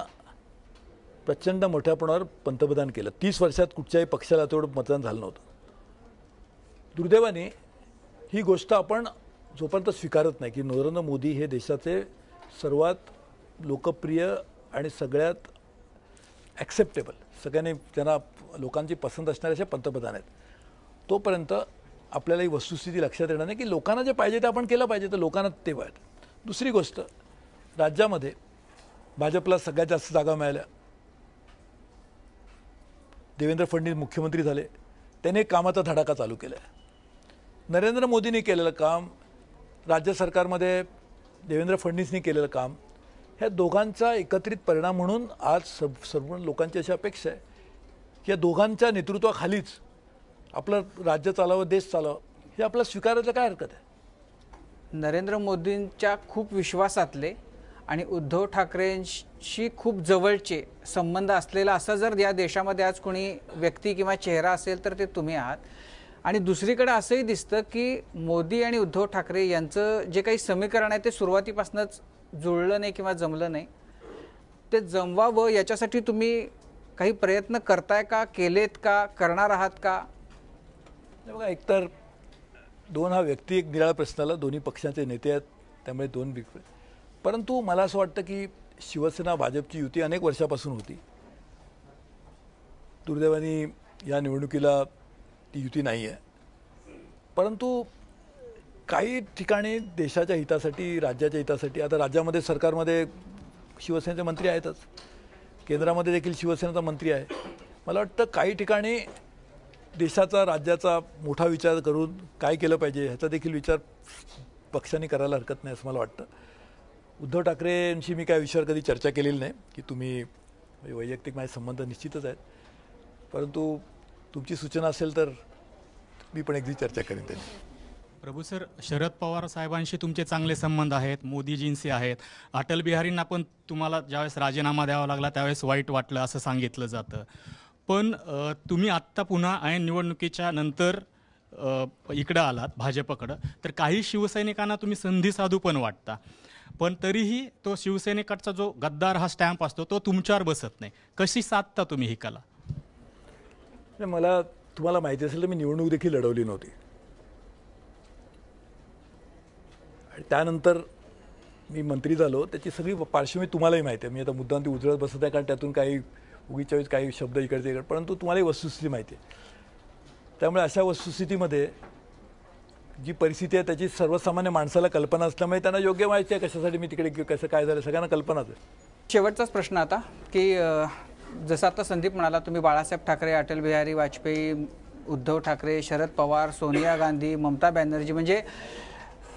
प्रचंड मोठ्या प्रमाणावर पंतप्रधान केलं. 30 वर्षात कुठच्याही पक्षाला तेवढं मतदान झालं नव्हतं. दुर्दैवाने ही गोष्ट आपण जोपर्यंत स्वीकारत नाही की नरेंद्र मोदी हे देशाचे सर्वात लोकप्रिय आणि सगळ्यात ॲक्सेप्टेबल, सगळ्यांनी त्यांना लोकांची पसंत असणारे असे पंतप्रधान आहेत, तोपर्यंत आपल्याला ही वस्तुस्थिती लक्षात येणार नाही की लोकांना जे पाहिजे ते आपण केलं पाहिजे, तर लोकांना ते पाहिजे. दुसरी गोष्ट, राज्यामध्ये भाजपला सगळ्यात जास्त जागा मिळाल्या. देवेंद्र फडणवीस मुख्यमंत्री झाले, त्याने कामाचा धडाका चालू केला आहे. नरेंद्र मोदींनी केलेलं काम, राज्य सरकारमध्ये देवेंद्र फडणवीसनी केलेलं काम, ह्या दोघांचा एकत्रित परिणाम म्हणून आज सर्व लोकांची अशी अपेक्षा आहे की या दोघांच्या नेतृत्वाखालीच आपलं राज्य चालावं, देश चालावं, हे आपलं स्वीकारायला काय हरकत आहे. नरेंद्र मोदींच्या खूप विश्वासातले आणि उद्धव ठाकरेंशी खूप जवळचे संबंध असलेला असा जर या देशामध्ये आज कोणी व्यक्ती किंवा चेहरा असेल तर ते तुम्ही आहात. आणि दुसरीकडे असंही दिसतं की मोदी आणि उद्धव ठाकरे यांचं जे काही समीकरण आहे ते सुरुवातीपासूनच जुळलं नाही किंवा जमलं नाही. ते जमवावं याच्यासाठी तुम्ही काही प्रयत्न करताय का, केलेत का, करणार आहात का? बघा, एकतर दोन हा व्यक्ती एक निराळा प्रश्नाला, दोन्ही पक्षाचे नेते आहेत, त्यामुळे दोन वेगळे. परंतु मला असं वाटतं की शिवसेना भाजपची युती अनेक वर्षापासून होती. दुर्दैवाने या निवडणुकीला ती युती नाही आहे. परंतु काही ठिकाणी देशाच्या हितासाठी, राज्याच्या हितासाठी, आता राज्यामध्ये सरकारमध्ये शिवसेनेचे मंत्री आहेतच, केंद्रामध्ये देखील शिवसेनेचा मंत्री आहे. मला वाटतं काही ठिकाणी देशाचा, राज्याचा मोठा विचार करून काय केलं पाहिजे ह्याचा देखील विचार पक्षांनी करायला हरकत नाही असं मला वाटतं. उद्धव ठाकरेंशी मी काय विषयावर कधी चर्चा केलेली नाही की तुम्ही वैयक्तिक माझे संबंध निश्चितच आहेत, परंतु तुमची सूचना असेल तर मी पण एकदी चर्चा करेन त्यांनी. प्रभू सर, शरद पवार साहेबांशी तुमचे चांगले संबंध आहेत, मोदीजींशी आहेत. अटल बिहारींना पण तुम्हाला ज्यावेळेस राजीनामा द्यावा लागला त्यावेळेस वाईट वाटलं असं सांगितलं जातं. पण तुम्ही आत्ता पुन्हा ऐन निवडणुकीच्या नंतर इकडं आलात भाजपकडं, तर काही शिवसैनिकांना तुम्ही संधी साधू पण वाटता, पण तरीही तो शिवसेनेकडचा जो गद्दार हा स्टॅम्प असतो तो तुमच्यावर बसत नाही. कशी साधता तुम्ही ही कला? मला तुम्हाला माहिती असेल तर मी निवडणूक देखील लढवली नव्हती आणि त्यानंतर मी मंत्री झालो. त्याची सगळी पार्श्वभूमी तुम्हालाही माहिती आहे. मी आता मुद्दाम ती उजळत बसत आहे कारण त्यातून काही उगीच काही शब्द इकडचे इकडे, परंतु तुम्हालाही वस्तुस्थिती माहिती आहे. त्यामुळे अशा वस्तुस्थितीमध्ये जी परिस्थिती आहे त्याची सर्वसामान्य माणसाला कल्पना असल्यामुळे त्यांना योग्य माहिती आहे कशासाठी मी तिकडे, कसं काय झालं, सगळ्यांना कल्पनाच आहे. शेवटचाच प्रश्न आता की जसं आता संदीप म्हणाला, तुम्ही बाळासाहेब ठाकरे, अटल बिहारी वाजपेयी, उद्धव ठाकरे, शरद पवार, सोनिया गांधी, ममता बॅनर्जी, म्हणजे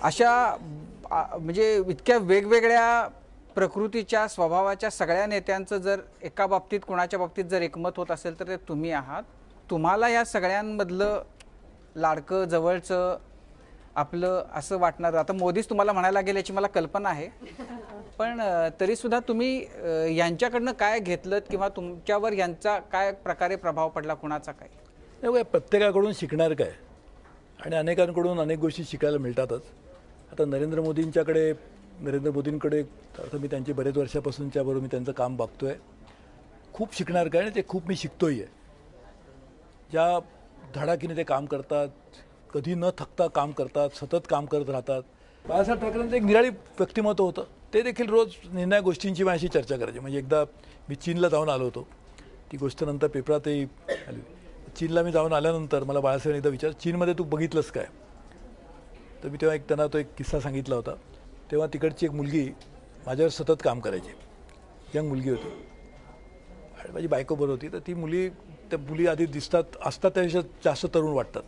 अशा म्हणजे इतक्या वेगवेगळ्या प्रकृतीच्या, स्वभावाच्या सगळ्या नेत्यांचं जर एका बाबतीत, कोणाच्या बाबतीत जर एकमत होत असेल तर ते तुम्ही आहात. तुम्हाला या सगळ्यांमधलं लाडकं, जवळचं, आपलं असं वाटणार, आता मोदीच तुम्हाला म्हणायला लागेल याची मला कल्पना आहे, पण तरीसुद्धा तुम्ही यांच्याकडनं काय घेतलं किंवा तुमच्यावर यांचा काय प्रकारे प्रभाव पडला, कुणाचा काय? प्रत्येकाकडून शिकणार काय आणि अनेकांकडून अनेक गोष्टी शिकायला मिळतातच. आता नरेंद्र मोदींकडे आता मी त्यांचे बरेच वर्षापासूनच्याबरोबर मी त्यांचं काम बघतो आहे. खूप शिकणार काय आणि ते खूप मी शिकतोही आहे. ज्या धडाकीने ते काम करतात, कधी न थकता काम करतात, सतत काम करत राहतात. बाळासाहेब ठाकरेंचं एक निराळी व्यक्तिमत्व होतं. ते देखील रोज निर्णय गोष्टींची माझ्याशी चर्चा करायची. म्हणजे एकदा मी चीनला जाऊन आलो होतो, ती गोष्ट नंतर पेपरातही आली. चीनला मी जाऊन आल्यानंतर मला बाळासाहेब एकदा विचार, चीनमध्ये तू बघितलंस काय? तर मी तेव्हा त्यांना तो एक किस्सा सांगितला होता. तेव्हा तिकडची एक मुलगी माझ्यावर सतत काम करायची, यंग मुलगी होती आणि माझी बायको बरोबर होती. तर त्या मुली आधी असतात त्यापेक्षा जास्त तरुण वाटतात.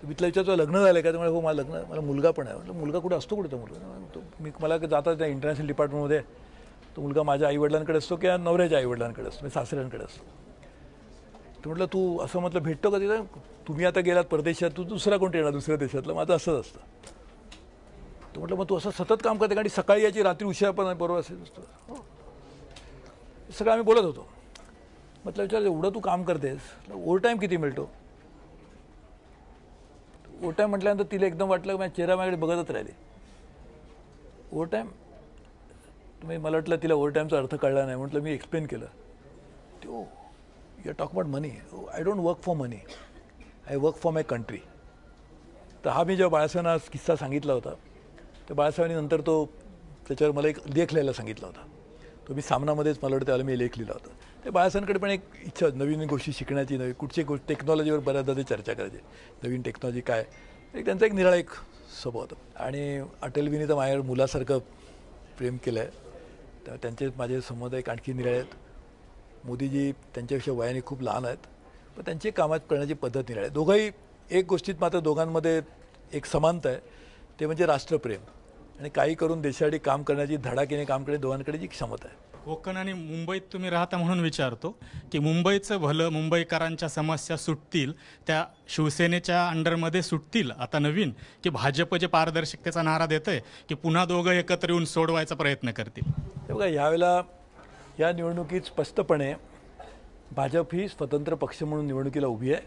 तर मी तिला विचारतो लग्न झालं का? त्यामुळे हो मला मुलगा पण आहे. म्हटलं मुलगा कुठे असतो? कुठे तो मुलगा? मला जाता त्या इंटरनॅशनल डिपार्टमेंटमध्ये तो मुलगा माझ्या आईवडिलांकडे असतो किंवा नवऱ्याच्या आईवडिलांकडे असतो, सासऱ्यांकडे असतो. तर म्हटलं तू असं म्हटलं भेटतो का तिथं? तुम्ही आता गेलात परदेशात, तू दुसरा कोणते येणार दुसऱ्या देशातलं? माझं असंच असतं. तर म्हटलं मग तू असं सतत काम करते, कारण सकाळी याची रात्री उशिरा पण बरोबर असेल असतं. हो, सगळं आम्ही बोलत होतो. म्हटलं विचार एवढं तू काम करतेस, ओव्हर टाईम किती मिळतो? ओव्हर टाईम म्हटल्यानंतर तिला एकदम वाटलं माझ्या चेहरा माझ्याकडे बघतच राहिले. ओव्हर टाईम मला वाटलं तिला ओव्हर टाईमचा अर्थ कळला नाही. म्हटलं मी एक्सप्लेन केलं. तो you are talk about money. I don't work for money, I work for my country. तर हा मी जेव्हा बाळासाहेबांना किस्सा सांगितला होता, तर बाळासाहेबांनी नंतर त्याच्यावर मला एक लेख लिहायला सांगितला होता. तो मी सामनामध्येच मला वाटतं त्याला मी लेख लिहिला होता. ते बाळासाहेबांकडे पण एक इच्छा, नवीन गोष्टी शिकण्याची, कुठची गोष्ट टेक्नॉलॉजीवर बऱ्याचदा ते चर्चा करायचे. नवीन टेक्नॉलॉजी काय, त्यांचा एक निराळा एक स्वभाव होता. आणि अटलजींनी तर माझ्यावर मुलासारखं प्रेम केलं आहे. तर त्यांचे माझे संबंध एक आणखी निराळे आहेत. मोदीजी त्यांच्यापेक्षा वयाने खूप लहान आहेत, पण त्यांची कामात करण्याची पद्धत निराळी आहे. दोघंही एक गोष्टीत मात्र दोघांमध्ये एक समानता आहे, ते म्हणजे राष्ट्रप्रेम आणि काही करून देशासाठी काम करण्याची, धडाकीने काम करण्याची दोघांकडे जी क्षमता आहे. कोकण आणि मुंबईत तुम्ही राहता म्हणून विचारतो की मुंबईचं भलं, मुंबईकरांच्या समस्या सुटतील, त्या शिवसेनेच्या अंडरमध्ये सुटतील आता नवीन, की भाजप जे पारदर्शकतेचा नारा देत आहे की पुन्हा दोघं एकत्र येऊन सोडवायचा प्रयत्न करतील? हे बघा, यावेळेला या निवडणुकीत स्पष्टपणे भाजप ही स्वतंत्र पक्ष म्हणून निवडणुकीला उभी आहे.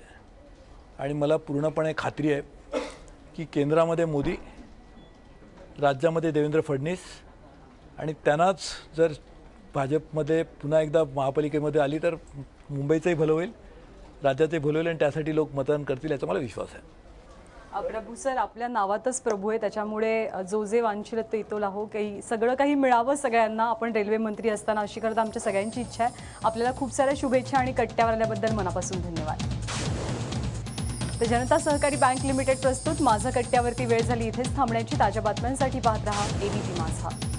आणि मला पूर्णपणे खात्री आहे की केंद्रामध्ये मोदी, राज्यामध्ये देवेंद्र फडणवीस आणि त्यांनाच जर भाजपमध्ये पुन्हा एकदा महापालिकेमध्ये आली तर मुंबईचंही भलं होईल, राज्याचंही भलं होईल आणि त्यासाठी लोक मतदान करतील याचा मला विश्वास आहे. प्रभू सर, आपल्या नावातच प्रभू आहे, त्याच्यामुळे जो जे वांछित तेतोला हो, काही सगळं काही मिळावं सगळ्यांना. आपण रेल्वे मंत्री असताना अशी करता आमच्या सगळ्यांची इच्छा आहे. आपल्याला खूप साऱ्या शुभेच्छा आणि कट्ट्यावर आल्याबद्दल मनापासून धन्यवाद. तर जनता सहकारी बँक लिमिटेड प्रस्तुत माझा कट्ट्यावरती वेळ झाली इथेच थांबण्याची. ताज्या बातम्यांसाठी पाहत रहा ABP माझा.